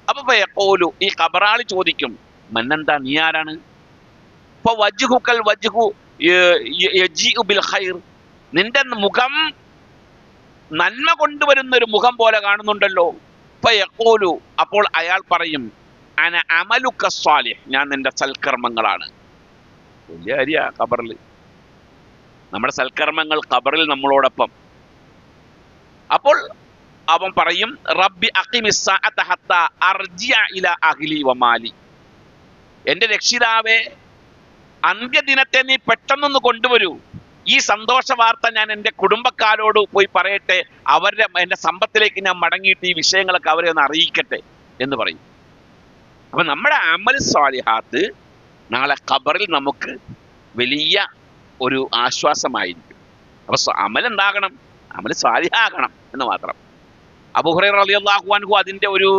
അപ്പൊ ഫയഖൂലു, ഈ ഖബറാളി ചോദിക്കും, മന്നെന്താ, നീ ആരാണ്? ഫവജ്ഹുകൽ വജ്ഹു യജീഉ ബിൽ ഖൈർ, നിന്റെ മുഖം നന്മ കൊണ്ടുവരുന്ന ഒരു മുഖം പോലെ കാണുന്നുണ്ടല്ലോ. ഫയഖൂലു, അപ്പോൾ അയാൾ പറയും, അന അമലുക സ്വാലിഹ്, ഞാൻ നിന്റെ സൽക്കർമ്മങ്ങളാണ്. വലിയ കാര്യ ഖബറിൽ, നമ്മുടെ സൽക്കർമ്മങ്ങൾ ഖബറിൽ നമ്മളോടൊപ്പം. അപ്പോൾ അവൻ പറയും, റബ്ബി അഖിമിസ് സഅത ഹത്താ അർജിഅ ഇലാ അഹ്ലി വമാലി, എന്റെ രക്ഷിതാവേ, അന്ത്യദിനത്തെ നീ പെട്ടെന്നൊന്ന് കൊണ്ടുവരൂ. ഈ സന്തോഷ വാർത്ത ഞാൻ എൻ്റെ കുടുംബക്കാരോട് പോയി പറയട്ടെ, എൻ്റെ സമ്പത്തിലേക്ക് ഞാൻ മടങ്ങിയിട്ട് ഈ വിഷയങ്ങളൊക്കെ അവരെ ഒന്ന് അറിയിക്കട്ടെ എന്ന് പറയും. അപ്പൊ നമ്മുടെ അമൽ സ്വാലിഹാത്ത് നാളെ ഖബറിൽ നമുക്ക് വലിയ ഒരു ആശ്വാസമായിരിക്കും. അപ്പൊ അമൽ എന്താകണം? അമൽ സ്വാലിഹാകണം എന്ന് മാത്രം. അബൂ ഹുറൈറ റളിയല്ലാഹു അൻഹു അതിന്റെ ഒരു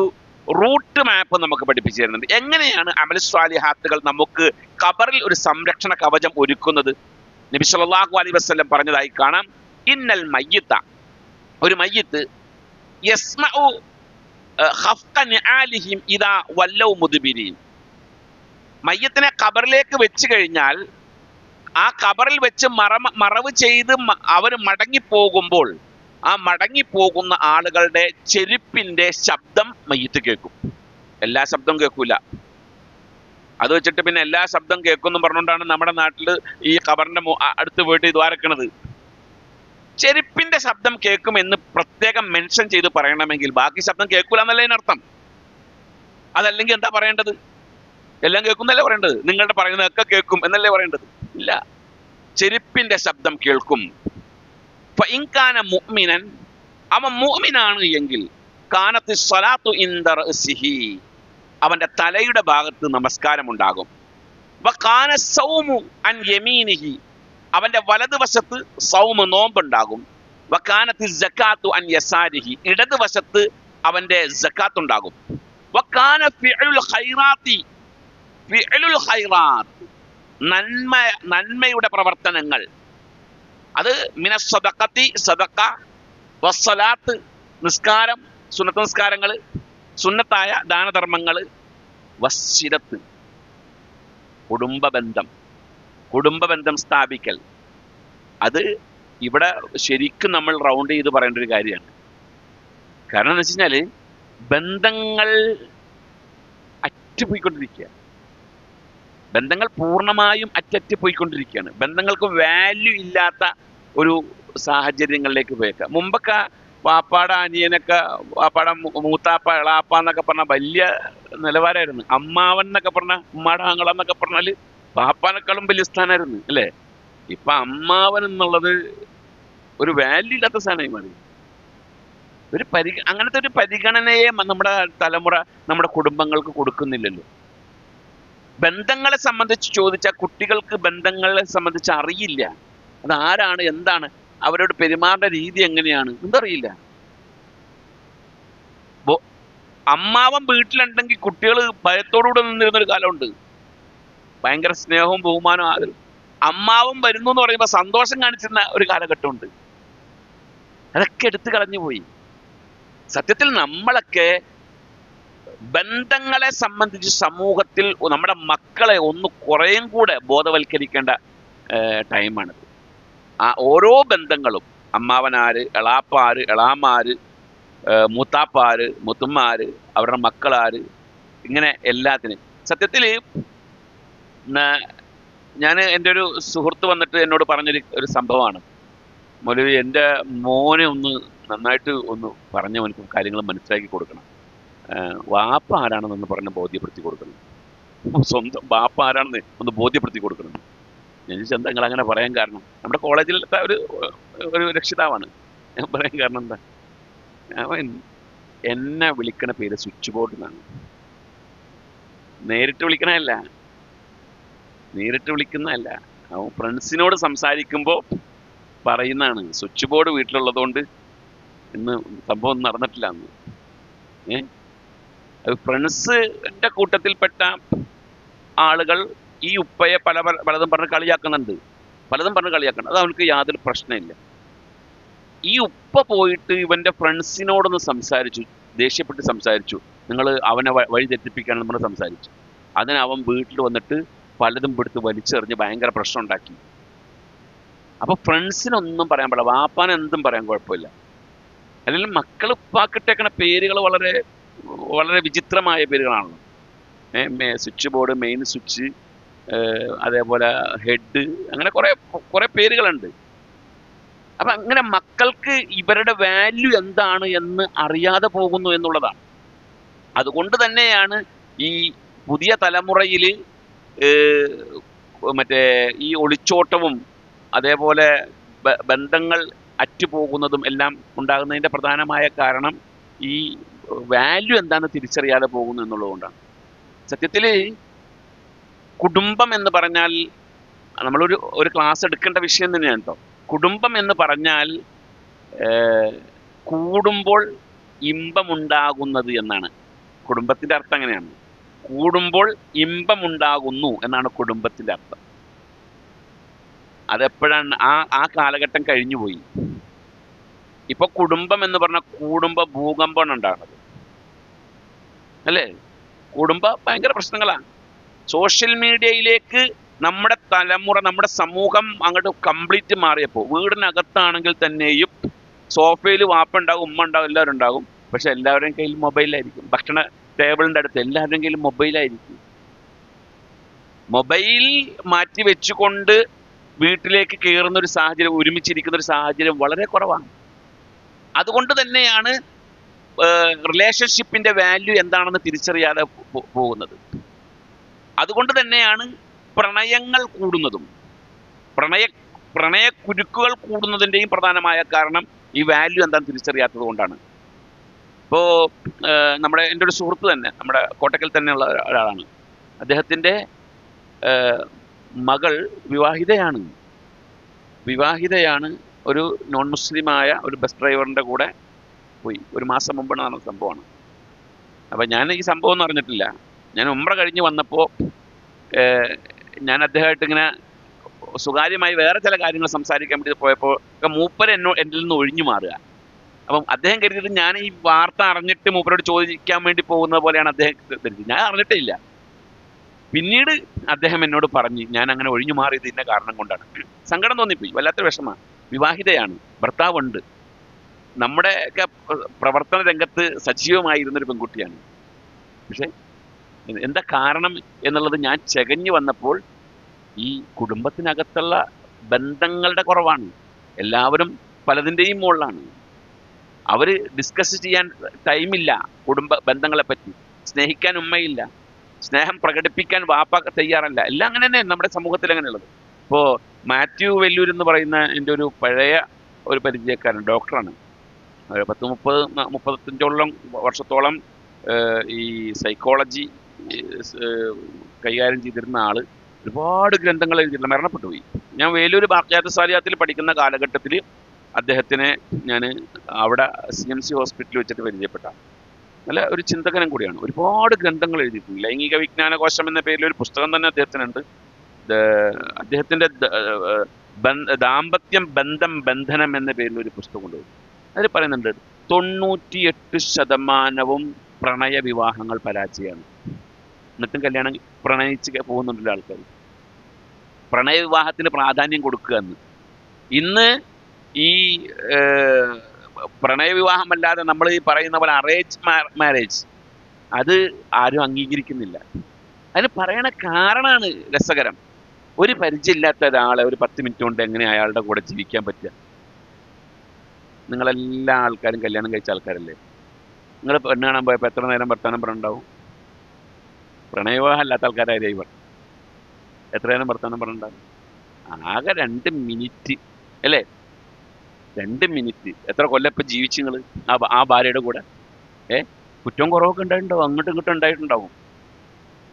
റൂട്ട് മാപ്പ് നമുക്ക് പഠിപ്പിച്ചു തരുന്നുണ്ട്. എങ്ങനെയാണ് അമൽ സ്വാലിഹാത്തുകൾ നമുക്ക് ഖബറിൽ ഒരു സംരക്ഷണ കവചം ഒരുക്കുന്നത്? നബി സല്ലല്ലാഹു അലൈഹി വസല്ലം പറഞ്ഞതായി കാണാം, ഇന്നൽ മയ്യിത്ത, ഒരു മയ്യിത്ത്, യസ്മഉ ഖഫ്ഖ നിആലിഹിം ഇദാ വല്ലൗ മുദ്ബിരീൻ, മയ്യത്തിനെ ഖബറിലേക്ക് വെച്ച് കഴിഞ്ഞാൽ ആ ഖബറിൽ വെച്ച് മറവ് ചെയ്ത് അവർ മടങ്ങിപ്പോകുമ്പോൾ ആ മടങ്ങിപ്പോകുന്ന ആളുകളുടെ ചെരുപ്പിന്റെ ശബ്ദം മയ്യത്ത് കേൾക്കും. എല്ലാ ശബ്ദവും കേൾക്കൂല. അത് വെച്ചിട്ട് പിന്നെ എല്ലാ ശബ്ദം കേൾക്കുമെന്നും പറഞ്ഞുകൊണ്ടാണ് നമ്മുടെ നാട്ടിൽ ഈ ഖബറിന്റെ അടുത്ത് പോയിട്ട് ദ്വാരക്കണത്. ചെരുപ്പിന്റെ ശബ്ദം കേൾക്കും എന്ന് പ്രത്യേകം മെൻഷൻ ചെയ്ത് പറയണമെങ്കിൽ ബാക്കി ശബ്ദം കേൾക്കൂല എന്നല്ലേ അതിനർത്ഥം. അതല്ലെങ്കിൽ എന്താ പറയേണ്ടത്? എല്ലാം കേൾക്കുന്നല്ലേ പറയേണ്ടത്? നിങ്ങളുടെ പറയുന്നതൊക്കെ കേൾക്കും എന്നല്ലേ പറയേണ്ടത്? ഇല്ല, ചെരുപ്പിന്റെ ശബ്ദം കേൾക്കും. ഫഇൻകാന മുഅ്മിനൻ, അവൻ മുഅ്മിനാണ് എങ്കിൽ കാനത്തി സ്വലാത്തു ഇൻദ റഅസിഹി, അവന്റെ തലയുടെ ഭാഗത്ത് നമസ്കാരം ഉണ്ടാകും. വകാന സൗമു അൻ യമീനിഹി, അവന്റെ വലതുവശത്ത് സൗമ് നോമ്പുണ്ടാകും. വകാനത്തി സകാത്തു അൻ യസാരിഹി, ഇടതുവശത്ത് അവന്റെ സകാത്ത് ഉണ്ടാകും. വകാന ഫിഅലുൽ ഖൈറാത്തി, ഫിഅലുൽ ഖൈറാത്ത്, നന്മയുടെ പ്രവർത്തനങ്ങൾ, അത് മിനസ് സദഖത്തി, സദഖ, വസ്സലാത്ത്, നിസ്കാരം, സുന്നത്ത് നിസ്കാരങ്ങൾ, സുന്നത്തായ ദാനധർമ്മങ്ങൾ, വസ്സിലത്ത്, കുടുംബബന്ധം സ്ഥാപിക്കൽ. അത് ഇവിടെ ശരിക്കും നമ്മൾ റൗണ്ട് ചെയ്ത് പറയേണ്ട ഒരു കാര്യമാണ്. കാരണം എന്ന് വെച്ച് കഴിഞ്ഞാൽ ബന്ധങ്ങൾ അറ്റുപോയിക്കൊണ്ടിരിക്കുക, ബന്ധങ്ങൾ പൂർണ്ണമായും പോയിക്കൊണ്ടിരിക്കുകയാണ്. ബന്ധങ്ങൾക്ക് വാല്യൂ ഇല്ലാത്ത ഒരു സാഹചര്യങ്ങളിലേക്ക് പോയേക്കാം. മുമ്പൊക്കെ വാപ്പാട അനിയനൊക്കെ, വാപ്പാട മൂത്താപ്പ, എളാപ്പ എന്നൊക്കെ പറഞ്ഞാൽ വലിയ നിലവാരമായിരുന്നു. അമ്മാവൻ എന്നൊക്കെ പറഞ്ഞാൽ, ഉമ്മാടെ ആങ്ങള എന്നൊക്കെ പറഞ്ഞാൽ വാപ്പാനേക്കാളും വലിയ സ്ഥാനമായിരുന്നു അല്ലേ? ഇപ്പൊ അമ്മാവൻ എന്നുള്ളത് ഒരു വാല്യൂ ഇല്ലാത്ത സ്ഥാനമായി മാറി. അങ്ങനത്തെ ഒരു പരിഗണനയെ നമ്മുടെ തലമുറ നമ്മുടെ കുടുംബങ്ങൾക്ക് കൊടുക്കുന്നില്ലല്ലോ. ബന്ധങ്ങളെ സംബന്ധിച്ച് ചോദിച്ചാൽ കുട്ടികൾക്ക് ബന്ധങ്ങളെ സംബന്ധിച്ച് അറിയില്ല. അതാരാണ്, എന്താണ്, അവരോട് പെരുമാറുന്ന രീതി എങ്ങനെയാണ് എന്തറിയില്ല. അമ്മാവൻ വീട്ടിലുണ്ടെങ്കിൽ കുട്ടികൾ ഭയത്തോടുകൂടെ നിന്നിരുന്നൊരു കാലമുണ്ട്. ഭയങ്കര സ്നേഹവും ബഹുമാനവും ആദരവും. അമ്മാവൻ വരുന്നു എന്ന് പറയുമ്പോൾ സന്തോഷം കാണിച്ചിരുന്ന ഒരു കാലഘട്ടമുണ്ട്. അതൊക്കെ എടുത്തു കളഞ്ഞു പോയി. സത്യത്തിൽ നമ്മളൊക്കെ ബന്ധങ്ങളെ സംബന്ധിച്ച് സമൂഹത്തിൽ നമ്മുടെ മക്കളെ ഒന്ന് കുറേയും കൂടെ ബോധവൽക്കരിക്കേണ്ട ടൈമാണിത്. ആ ഓരോ ബന്ധങ്ങളും, അമ്മാവനാര്, എളാപ്പാര്, എളാമാര്, മൂത്താപ്പാര്, മുത്തുമ്മാര്, അവരുടെ മക്കളാര്, ഇങ്ങനെ എല്ലാത്തിനും. സത്യത്തിൽ ഞാൻ എൻ്റെ ഒരു സുഹൃത്ത് വന്നിട്ട് എന്നോട് പറഞ്ഞൊരു സംഭവമാണ്. മൗലവി, എൻ്റെ മോനെ ഒന്ന് നന്നായിട്ട് ഒന്ന് പറഞ്ഞ് അവനക്ക് കാര്യങ്ങൾ മനസ്സിലാക്കി കൊടുക്കണം. വാപ്പ ആരാണെന്നൊന്ന് പറഞ്ഞ് ബോധ്യപ്പെടുത്തി കൊടുക്കണം. സ്വന്തം വാപ്പ ആരാണെന്ന് ഒന്ന് ബോധ്യപ്പെടുത്തി കൊടുക്കണം. ഞാൻ ചോദിച്ചാൽ എന്താ നിങ്ങൾ അങ്ങനെ പറയാൻ കാരണം? നമ്മുടെ കോളേജിലത്തെ ഒരു രക്ഷിതാവാണ്. ഞാൻ പറയാൻ കാരണം എന്താ, അവൻ എന്നെ വിളിക്കണ പേര് സ്വിച്ച് ബോർഡ് എന്നാണ്. നേരിട്ട് വിളിക്കുന്നതല്ല. അവൻ ഫ്രണ്ട്സിനോട് സംസാരിക്കുമ്പോൾ പറയുന്നതാണ്, സ്വിച്ച് ബോർഡ് വീട്ടിലുള്ളതുകൊണ്ട് ഇന്ന് സംഭവം നടന്നിട്ടില്ല എന്ന്. അത് ഫ്രണ്ട്സിന്റെ കൂട്ടത്തിൽപ്പെട്ട ആളുകൾ ഈ ഉപ്പയെ പലതും പറഞ്ഞ് കളിയാക്കുന്നുണ്ട്. അത് അവർക്ക് യാതൊരു പ്രശ്നമില്ല. ഈ ഉപ്പ പോയിട്ട് ഇവന്റെ ഫ്രണ്ട്സിനോടൊന്ന് സംസാരിച്ചു, ദേഷ്യപ്പെട്ട് സംസാരിച്ചു, നിങ്ങൾ അവനെ വഴി തെറ്റിപ്പിക്കാനെന്ന് പറഞ്ഞ് സംസാരിച്ചു. അതിന് അവൻ വീട്ടിൽ വന്നിട്ട് പലതും പിടുത്ത് വലിച്ചെറിഞ്ഞ് ഭയങ്കര പ്രശ്നം ഉണ്ടാക്കി. അപ്പൊ ഫ്രണ്ട്സിനൊന്നും പറയാൻ പാടില്ല, വാപ്പാൻ എന്തും പറയാൻ കുഴപ്പമില്ല. അല്ലെങ്കിൽ മക്കൾ ഉപ്പാക്കിട്ടേക്കണ പേരുകൾ വളരെ വളരെ വിചിത്രമായ പേരുകളാണല്ലോ. സ്വിച്ച് ബോർഡ്, മെയിൻ സ്വിച്ച്, അതേപോലെ ഹെഡ്, അങ്ങനെ കുറെ പേരുകളുണ്ട്. അപ്പൊ അങ്ങനെ മക്കൾക്ക് ഇവരുടെ വാല്യൂ എന്താണ് എന്ന് അറിയാതെ പോകുന്നു എന്നുള്ളതാണ്. അതുകൊണ്ട് തന്നെയാണ് ഈ പുതിയ തലമുറയിൽ മറ്റേ ഈ ഒളിച്ചോട്ടവും അതേപോലെ ബന്ധങ്ങൾ അറ്റുപോകുന്നതും എല്ലാം ഉണ്ടാകുന്നതിൻ്റെ പ്രധാനമായ കാരണം ഈ വാല്യൂ എന്താണെന്ന് തിരിച്ചറിയാതെ പോകുന്നു എന്നുള്ളതുകൊണ്ടാണ്. സത്യത്തിൽ കുടുംബം എന്ന് പറഞ്ഞാൽ നമ്മളൊരു ക്ലാസ് എടുക്കേണ്ട വിഷയം തന്നെയാണ് കേട്ടോ. കുടുംബം എന്ന് പറഞ്ഞാൽ കൂടുമ്പോൾ ഇമ്പമുണ്ടാകുന്നത് എന്നാണ് കുടുംബത്തിൻ്റെ അർത്ഥം. അങ്ങനെയാണ്, കൂടുമ്പോൾ ഇമ്പമുണ്ടാകുന്നു എന്നാണ് കുടുംബത്തിൻ്റെ അർത്ഥം. അതെപ്പോഴാണ്? ആ കാലഘട്ടം കഴിഞ്ഞുപോയി. ഇപ്പൊ കുടുംബം എന്ന് പറഞ്ഞാൽ കുടുംബ ഭൂകമ്പമാണ് ഉണ്ടാകുന്നത് അല്ലേ? കുടുംബ ഭയങ്കര പ്രശ്നങ്ങളാണ്. സോഷ്യൽ മീഡിയയിലേക്ക് നമ്മുടെ തലമുറ, നമ്മുടെ സമൂഹം അങ്ങോട്ട് കംപ്ലീറ്റ് മാറിയപ്പോൾ വീടിനകത്താണെങ്കിൽ തന്നെയും സോഫയിൽ വാപ്പ ഉണ്ടാകും, ഉമ്മ ഉണ്ടാകും, എല്ലാവരും ഉണ്ടാകും. പക്ഷെ എല്ലാവരുടെയും കയ്യിൽ മൊബൈലായിരിക്കും. ഭക്ഷണ ടേബിളിൻ്റെ അടുത്ത് എല്ലാവരുടെയും കയ്യിൽ മൊബൈലായിരിക്കും. മൊബൈൽ മാറ്റി വെച്ചുകൊണ്ട് വീട്ടിലേക്ക് കയറുന്ന ഒരു സാഹചര്യം, ഒരുമിച്ചിരിക്കുന്ന ഒരു സാഹചര്യം വളരെ കുറവാണ്. അതുകൊണ്ട് തന്നെയാണ് റിലേഷൻഷിപ്പിന്റെ വാല്യൂ എന്താണെന്ന് തിരിച്ചറിയാതെ പോകുന്നത്. അതുകൊണ്ട് തന്നെയാണ് പ്രണയങ്ങൾ കൂടുന്നതും പ്രണയക്കുരുക്കുകൾ കൂടുന്നതിൻ്റെയും പ്രധാനമായ കാരണം ഈ വാല്യൂ എന്താണെന്ന് തിരിച്ചറിയാത്തത് കൊണ്ടാണ്. ഇപ്പോൾ എൻ്റെ ഒരു സുഹൃത്ത് തന്നെ, നമ്മുടെ കോട്ടക്കൽ തന്നെയുള്ള ഒരാളാണ്. അദ്ദേഹത്തിൻ്റെ മകൾ വിവാഹിതയാണ്. ഒരു നോൺ മുസ്ലിമായ ഒരു ബസ് ഡ്രൈവറിൻ്റെ കൂടെ പോയി. ഒരു മാസം മുമ്പാണ് നടന്ന സംഭവമാണ്. അപ്പം ഞാൻ ഈ സംഭവം ഒന്നും അറിഞ്ഞിട്ടില്ല. ഞാൻ ഉംറ കഴിഞ്ഞ് വന്നപ്പോൾ ഞാൻ അദ്ദേഹമായിട്ട് ഇങ്ങനെ സ്വകാര്യമായി വേറെ ചില കാര്യങ്ങൾ സംസാരിക്കാൻ വേണ്ടി പോയപ്പോൾ മൂപ്പര് എന്നിൽ നിന്ന് ഒഴിഞ്ഞു മാറുക. അപ്പം അദ്ദേഹം കരുതിയിട്ട് ഞാൻ ഈ വാർത്ത അറിഞ്ഞിട്ട് മൂപ്പരോട് ചോദിക്കാൻ വേണ്ടി പോകുന്നത് പോലെയാണ് അദ്ദേഹം കരുതി. ഞാൻ അറിഞ്ഞിട്ടില്ല. പിന്നീട് അദ്ദേഹം എന്നോട് പറഞ്ഞ് ഞാൻ അങ്ങനെ ഒഴിഞ്ഞു മാറിയത് ഇതിൻ്റെ കാരണം കൊണ്ടാണ്. സങ്കടം തോന്നിപ്പോയി, വല്ലാത്തൊരു വിഷമമാണ്. വിവാഹിതയാണ്, ഭർത്താവുണ്ട്, നമ്മുടെയൊക്കെ പ്രവർത്തന രംഗത്ത് സജീവമായിരുന്നൊരു പെൺകുട്ടിയാണ്. പക്ഷെ എന്താ കാരണം എന്നുള്ളത് ഞാൻ ചകഞ്ഞു വന്നപ്പോൾ ഈ കുടുംബത്തിനകത്തുള്ള ബന്ധങ്ങളുടെ കുറവാണ്. എല്ലാവരും പലതിൻ്റെയും മുകളിലാണ്. അവർ ഡിസ്കസ് ചെയ്യാൻ ടൈമില്ല കുടുംബ ബന്ധങ്ങളെപ്പറ്റി. സ്നേഹിക്കാൻ ഉമ്മയില്ല, സ്നേഹം പ്രകടിപ്പിക്കാൻ വാപ്പ തയ്യാറല്ല. എല്ലാം അങ്ങനെ തന്നെ നമ്മുടെ സമൂഹത്തിൽ അങ്ങനെയുള്ളത്. ഇപ്പോൾ മാത്യു വെല്ലൂർ എന്ന് പറയുന്ന എൻ്റെ ഒരു പഴയ ഒരു പരിചയക്കാരൻ, ഡോക്ടറാണ്. 35 വർഷത്തോളം ഈ സൈക്കോളജി കൈകാര്യം ചെയ്തിരുന്ന ആള് ഒരുപാട് ഗ്രന്ഥങ്ങൾ എഴുതിയിട്ടുണ്ട്, മരണപ്പെട്ടു പോയി. ഞാൻ വേലൂർ ബാഖിയാത്ത് സാലിയാത്തിൽ പഠിക്കുന്ന കാലഘട്ടത്തിൽ അദ്ദേഹത്തിനെ ഞാൻ അവിടെ CMC ഹോസ്പിറ്റലിൽ വെച്ചിട്ട് പരിചയപ്പെട്ട നല്ല ഒരു ചിന്തകനും കൂടിയാണ്. ഒരുപാട് ഗ്രന്ഥങ്ങൾ എഴുതിയിട്ടുണ്ട്. ലൈംഗിക വിജ്ഞാനകോശം എന്ന പേരിൽ ഒരു പുസ്തകം തന്നെ അദ്ദേഹത്തിനുണ്ട്. അദ്ദേഹത്തിൻ്റെ ദാമ്പത്യം ബന്ധനം എന്ന പേരിൽ ഒരു പുസ്തകമുണ്ട്. അതിൽ പറയുന്നുണ്ട് 98% പ്രണയ വിവാഹങ്ങൾ പരാജയമാണ്. എന്നിട്ടും കല്യാണം പ്രണയിച്ച് പോകുന്നുണ്ടല്ലോ ആൾക്കാർ. പ്രണയ വിവാഹത്തിന് പ്രാധാന്യം കൊടുക്കുക എന്ന്. ഇന്ന് ഈ പ്രണയവിവാഹമല്ലാതെ നമ്മൾ ഈ പറയുന്ന പോലെ അറേഞ്ച് മാരേജ് അത് ആരും അംഗീകരിക്കുന്നില്ല. അതിന് പറയണ കാരണമാണ് രസകരം. ഒരു പരിചയമില്ലാത്ത ഒരാളെ ഒരു 10 മിനിറ്റ് കൊണ്ട് എങ്ങനെ അയാളുടെ കൂടെ ജീവിക്കാൻ പറ്റുക? നിങ്ങളെല്ലാ ആൾക്കാരും കല്യാണം കഴിച്ച ആൾക്കാരല്ലേ? നിങ്ങൾ പെണ്ണ് കാണാൻ പോയപ്പോൾ എത്ര നേരം വർത്താനം പറഞ്ഞിട്ടുണ്ടാവും? പ്രണയവിവാഹം അല്ലാത്ത ആൾക്കാരായി ഇവർ എത്ര നേരം വർത്താനം പറഞ്ഞിട്ടുണ്ടാവും? ആകെ 2 മിനിറ്റ് അല്ലേ? 2 മിനിറ്റ്. എത്ര കൊല്ലപ്പം ജീവിച്ചു നിങ്ങൾ ആ ഭാര്യയുടെ കൂടെ? കുറ്റവും കുറവൊക്കെ ഉണ്ടായിട്ടുണ്ടാവും, അങ്ങോട്ടും ഇങ്ങോട്ടും ഉണ്ടായിട്ടുണ്ടാവും,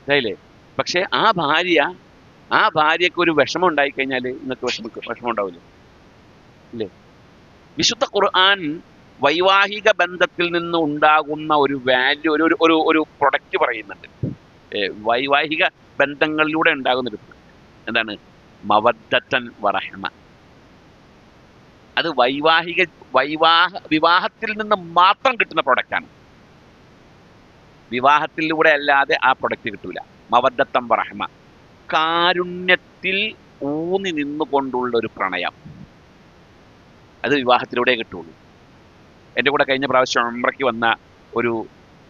അതായില്ലേ? പക്ഷെ ആ ഭാര്യക്ക് ഒരു വിഷമം ഉണ്ടായിക്കഴിഞ്ഞാൽ നിങ്ങൾക്ക് വിഷമം ഉണ്ടാവില്ലേ? ഇല്ലേ? വിശുദ്ധ ഖുർആൻ വൈവാഹിക ബന്ധത്തിൽ നിന്ന് ഉണ്ടാകുന്ന ഒരു വാല്യൂ, ഒരു പ്രൊഡക്റ്റ് പറയുന്നുണ്ട്. വൈവാഹിക ബന്ധങ്ങളിലൂടെ ഉണ്ടാകുന്നൊരു എന്താണ്? മവദ്ദത്തൻ വറഹ്മ. അത് വിവാഹത്തിൽ നിന്ന് മാത്രം കിട്ടുന്ന പ്രൊഡക്റ്റാണ്. വിവാഹത്തിലൂടെ അല്ലാതെ ആ പ്രൊഡക്റ്റ് കിട്ടൂല. മവദ്ദത്തൻ വറഹ്മ, കാരുണ്യത്തിൽ ഊന്നി നിന്നുകൊണ്ടുള്ള ഒരു പ്രണയം, അത് വിവാഹത്തിലൂടെ കിട്ടുള്ളൂ. എൻ്റെ കൂടെ കഴിഞ്ഞ പ്രാവശ്യം ഉംറയ്ക്ക് വന്ന ഒരു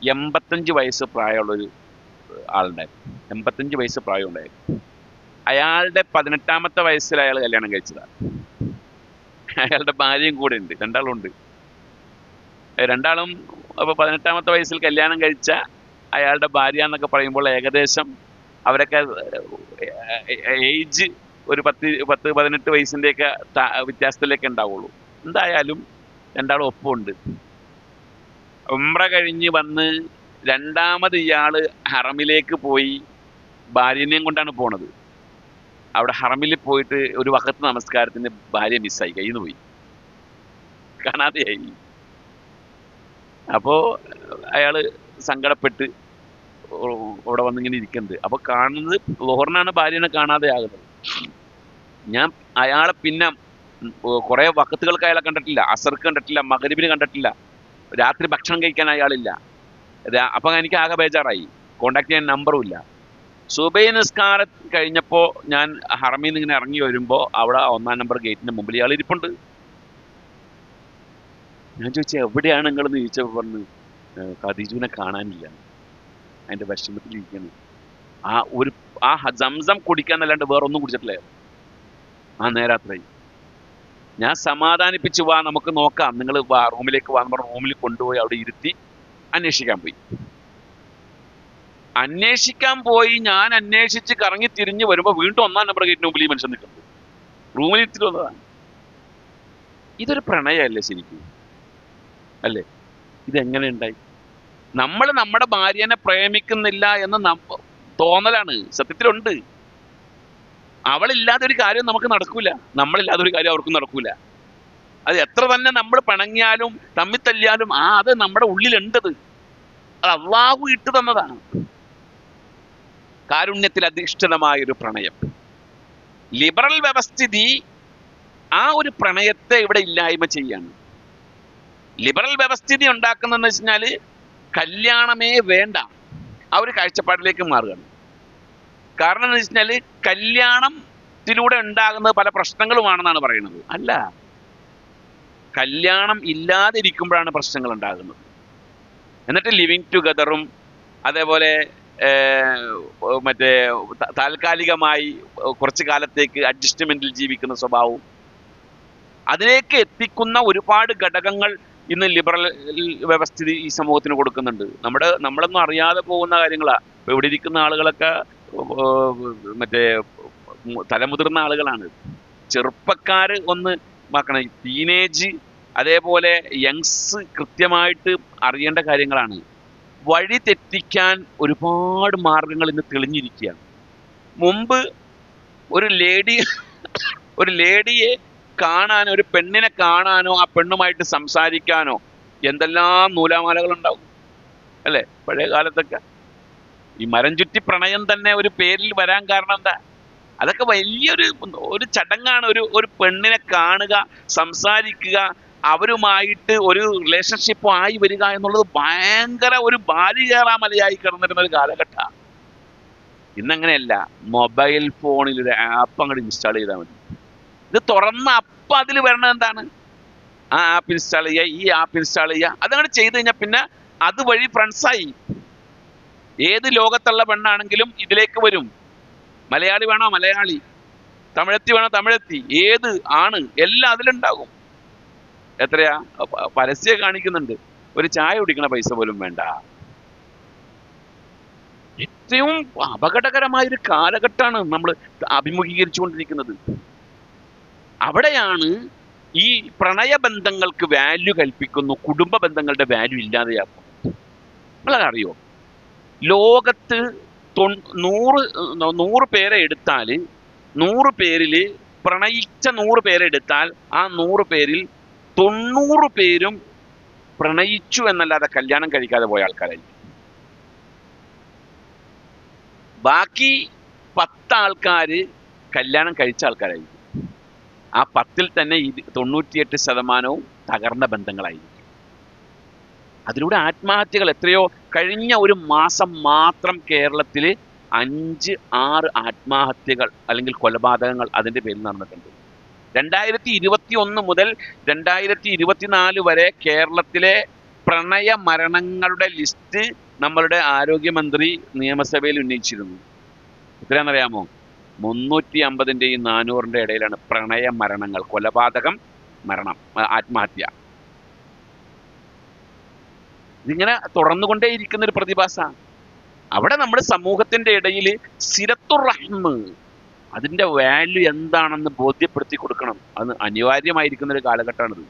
85 വയസ്സ് പ്രായമുള്ളൊരു ആളുണ്ടായിരുന്നു. 85 വയസ്സ് പ്രായം ഉണ്ടായിരുന്നു. അയാളുടെ 18ാമത്തെ വയസ്സിൽ അയാൾ കല്യാണം കഴിച്ചതാണ്. അയാളുടെ ഭാര്യയും കൂടെ ഉണ്ട്, രണ്ടാളും അപ്പോൾ 18ാമത്തെ വയസ്സിൽ കല്യാണം കഴിച്ച അയാളുടെ ഭാര്യ എന്നൊക്കെ പറയുമ്പോൾ ഏകദേശം അവരൊക്കെ ഏജ് ഒരു 10-18 വയസ്സിൻ്റെയൊക്കെ വ്യത്യാസത്തിലേക്ക് ഉണ്ടാവുള്ളൂ. എന്തായാലും രണ്ടാളും ഒപ്പമുണ്ട്. ഉംറ കഴിഞ്ഞ് വന്ന് രണ്ടാമത് ഇയാൾ ഹറമിലേക്ക് പോയി. ഭാര്യനെയും കൊണ്ടാണ് പോണത്. അവിടെ ഹറമിൽ പോയിട്ട് ഒരു വഖത്ത് നമസ്കാരത്തിന് ഭാര്യ മിസ്സായി, കയ്യിൽ നിന്ന് പോയി, കാണാതെയായി. അപ്പോൾ അയാൾ സങ്കടപ്പെട്ട് അവിടെ വന്നിങ്ങനെ ഇരിക്കുന്നത്. അപ്പോൾ കാണുന്നത് ലോഹറിനാണ് ഭാര്യനെ കാണാതെ ആകുന്നത്. ഞാൻ അയാളെ പിന്നെ കുറേ വഖത്തുകൾക്ക് അയാളെ കണ്ടിട്ടില്ല, അസർക്ക് കണ്ടിട്ടില്ല, മഗ്‌രിബിന് കണ്ടിട്ടില്ല, രാത്രി ഭക്ഷണം കഴിക്കാൻ അയാളില്ല. അപ്പം എനിക്ക് ആകെ ബേജാറായി. കോണ്ടാക്ട് ചെയ്യാൻ നമ്പറും ഇല്ല. സുബൈ നിസ്കാരം കഴിഞ്ഞപ്പോൾ ഞാൻ ഹറമിൽ നിന്ന് ഇങ്ങനെ ഇറങ്ങി വരുമ്പോൾ അവിടെ 1-ാം നമ്പർ ഗേറ്റിന്റെ മുമ്പിൽ ഇയാൾ ഇരിപ്പുണ്ട്. ഞാൻ ചോദിച്ചു എവിടെയാണ് നിങ്ങളെന്ന് ചോദിച്ചപ്പോൾ പറഞ്ഞു ഖദീജുവിനെ കാണാനില്ല, അതിന്റെ വിഷമത്തിലിരിക്കുന്നു. ആ സംസം കുടിക്കാന്നല്ലാണ്ട് വേറെ ഒന്നും കുടിച്ചിട്ടില്ല. ആ നേരാത്രായി. ഞാൻ സമാധാനിപ്പിച്ചു, വാ നമുക്ക് നോക്കാം, നിങ്ങൾ വാ റൂമിലേക്ക് വാന്ന് പറഞ്ഞ റൂമിൽ കൊണ്ടുപോയി അവിടെ ഇരുത്തി അന്വേഷിക്കാൻ പോയി. ഞാൻ അന്വേഷിച്ച് കറങ്ങി തിരിഞ്ഞ് വരുമ്പോൾ വീണ്ടും 1-ാം നമ്പർ ഗേറ്റിന് മുമ്പിൽ ഈ മനുഷ്യൻ നിൽക്കുന്നത്. റൂമിൽ ഇത്തിരി വന്നതാണ്. ഇതൊരു പ്രണയമല്ലേ ശരിക്കും? അല്ലേ? ഇതെങ്ങനെ ഉണ്ടായി? നമ്മൾ നമ്മുടെ ഭാര്യനെ പ്രേമിക്കുന്നില്ല എന്ന് തോന്നലാണ്, സത്യത്തിലുണ്ട്. അവളില്ലാതെ ഒരു കാര്യം നമുക്ക് നടക്കൂല, നമ്മളില്ലാതെ ഒരു കാര്യം അവർക്കും നടക്കൂല. അത് എത്ര തന്നെ നമ്മൾ പിണങ്ങിയാലും തമ്മിൽ തല്ലിയാലും അത് നമ്മുടെ ഉള്ളിലുണ്ടത്. അത് അള്ളാഹു ഇട്ടു തന്നതാണ്. കാരുണ്യത്തിൽ അധിഷ്ഠിതമായൊരു പ്രണയം. ലിബറൽ വ്യവസ്ഥിതി ആ ഒരു പ്രണയത്തെ ഇവിടെ ഇല്ലായ്മ ചെയ്യാണ്. ലിബറൽ വ്യവസ്ഥിതി ഉണ്ടാക്കുന്നതെന്ന് വെച്ചാൽ കല്യാണമേ വേണ്ട, ആ ഒരു കാഴ്ചപ്പാടിലേക്ക് മാറുകയാണ്. കാരണം എന്ന് വെച്ചാൽ കല്യാണത്തിലൂടെ ഉണ്ടാകുന്നത് പല പ്രശ്നങ്ങളുമാണെന്നാണ് പറയുന്നത്. അല്ല, കല്യാണം ഇല്ലാതിരിക്കുമ്പോഴാണ് പ്രശ്നങ്ങൾ ഉണ്ടാകുന്നത്. എന്നിട്ട് ലിവിങ് ടുഗദറും അതേപോലെ മറ്റേ താൽക്കാലികമായി കുറച്ചു കാലത്തേക്ക് അഡ്ജസ്റ്റ്മെന്റിൽ ജീവിക്കുന്ന സ്വഭാവവും അതിലേക്ക് എത്തിക്കുന്ന ഒരുപാട് ഘടകങ്ങൾ ഇന്ന് ലിബറൽ വ്യവസ്ഥിതി ഈ സമൂഹത്തിന് കൊടുക്കുന്നുണ്ട്. നമ്മളൊന്നും അറിയാതെ പോകുന്ന കാര്യങ്ങളാണ്. ഇപ്പൊ ഇവിടെ ഇരിക്കുന്ന ആളുകളൊക്കെ മറ്റേ തലമുതിർന്ന ആളുകളാണ്. ചെറുപ്പക്കാര് ഒന്ന് നോക്കണം. ടീനേജ് അതേപോലെ യങ്സ് കൃത്യമായിട്ട് അറിയേണ്ട കാര്യങ്ങളാണ്. വഴി തെറ്റിക്കാൻ ഒരുപാട് മാർഗങ്ങൾ ഇന്ന് തെളിഞ്ഞിരിക്കുകയാണ്. മുമ്പ് ഒരു ലേഡിയെ കാണാനോ ഒരു പെണ്ണിനെ കാണാനോ ആ പെണ്ണുമായിട്ട് സംസാരിക്കാനോ എന്തെല്ലാം നൂലാമാലകൾ ഉണ്ടാവും അല്ലേ? പഴയ കാലത്തൊക്കെ ഈ മരം ചുറ്റി പ്രണയം തന്നെ ഒരു പേരിൽ വരാൻ കാരണം എന്താ? അതൊക്കെ വലിയൊരു ചടങ്ങാണ്. ഒരു പെണ്ണിനെ കാണുക, സംസാരിക്കുക, അവരുമായിട്ട് ഒരു റിലേഷൻഷിപ്പ് ആയി വരിക എന്നുള്ളത് ഭയങ്കര ഒരു ബാലികേറാമലയായി കിടന്നിരുന്ന ഒരു കാലഘട്ടമാണ്. ഇന്നങ്ങനെയല്ല. മൊബൈൽ ഫോണിൽ ഒരു ആപ്പ് അങ്ങോട്ട് ഇൻസ്റ്റാൾ ചെയ്താൽ മതി. ഇത് തുറന്ന അപ്പം അതിൽ വരണത് എന്താണ്? ആ ആപ്പ് ഇൻസ്റ്റാൾ ചെയ്യുക, ഈ ആപ്പ് ഇൻസ്റ്റാൾ ചെയ്യുക. അതങ്ങോട്ട് ചെയ്ത് കഴിഞ്ഞാൽ പിന്നെ അതുവഴി ഫ്രണ്ട്സായി. ഏത് ലോകത്തുള്ള പെണ്ണാണെങ്കിലും ഇതിലേക്ക് വരും. മലയാളി വേണോ മലയാളി, തമിഴത്തി വേണോ തമിഴത്തി, ഏത് ആണ് എല്ലാം അതിലുണ്ടാകും. എത്രയാ പരസ്യം കാണിക്കുന്നുണ്ട്, ഒരു ചായ കുടിക്കണ പൈസ പോലും വേണ്ട. ഏറ്റവും അപകടകരമായൊരു കാലഘട്ടമാണ് നമ്മൾ അഭിമുഖീകരിച്ചുകൊണ്ടിരിക്കുന്നത്. അവിടെയാണ് ഈ പ്രണയബന്ധങ്ങൾക്ക് വാല്യൂ കൽപ്പിക്കുന്നു, കുടുംബ ബന്ധങ്ങളുടെ വാല്യൂ ഇല്ലാതെയാക്കും. നിങ്ങളറിയോ, ലോകത്ത് 100 പേരെ എടുത്താൽ 100 പേരിൽ പ്രണയിച്ച 100 പേരെ എടുത്താൽ ആ 100 പേരിൽ 90 പേരും പ്രണയിച്ചു എന്നല്ലാതെ കല്യാണം കഴിക്കാതെ പോയ ആൾക്കാരായിരിക്കും. ബാക്കി 10 ആൾക്കാർ കല്യാണം കഴിച്ച ആൾക്കാരായിരിക്കും. ആ 10-ൽ തന്നെ 98% തകർന്ന ബന്ധങ്ങളായിരിക്കും. അതിലൂടെ ആത്മഹത്യകൾ എത്രയോ, കഴിഞ്ഞ ഒരു മാസം മാത്രം കേരളത്തിൽ 5-6 ആത്മഹത്യകൾ അല്ലെങ്കിൽ കൊലപാതകങ്ങൾ അതിൻ്റെ പേരിൽ നടന്നിട്ടുണ്ട്. 2021 മുതൽ 2024 വരെ കേരളത്തിലെ പ്രണയ മരണങ്ങളുടെ ലിസ്റ്റ് നമ്മളുടെ ആരോഗ്യമന്ത്രി നിയമസഭയിൽ ഉന്നയിച്ചിരുന്നു. എത്രയാണെന്നറിയാമോ? 350-ന്റെയും 400-ന്റെ ഇടയിലാണ് പ്രണയ മരണങ്ങൾ, കൊലപാതകം, മരണം, ആത്മഹത്യ. ഇതിങ്ങനെ തുടർന്നുകൊണ്ടേയിരിക്കുന്ന ഒരു പ്രതിഭാസമാണ്. അവിടെ നമ്മുടെ സമൂഹത്തിന്റെ ഇടയിൽ സിലത്തുർ റഹ്മ്, അതിന്റെ വാല്യൂ എന്താണെന്ന് ബോധ്യപ്പെടുത്തി കൊടുക്കണം. അത് അനിവാര്യമായിരിക്കുന്ന ഒരു കാലഘട്ടമാണിത്.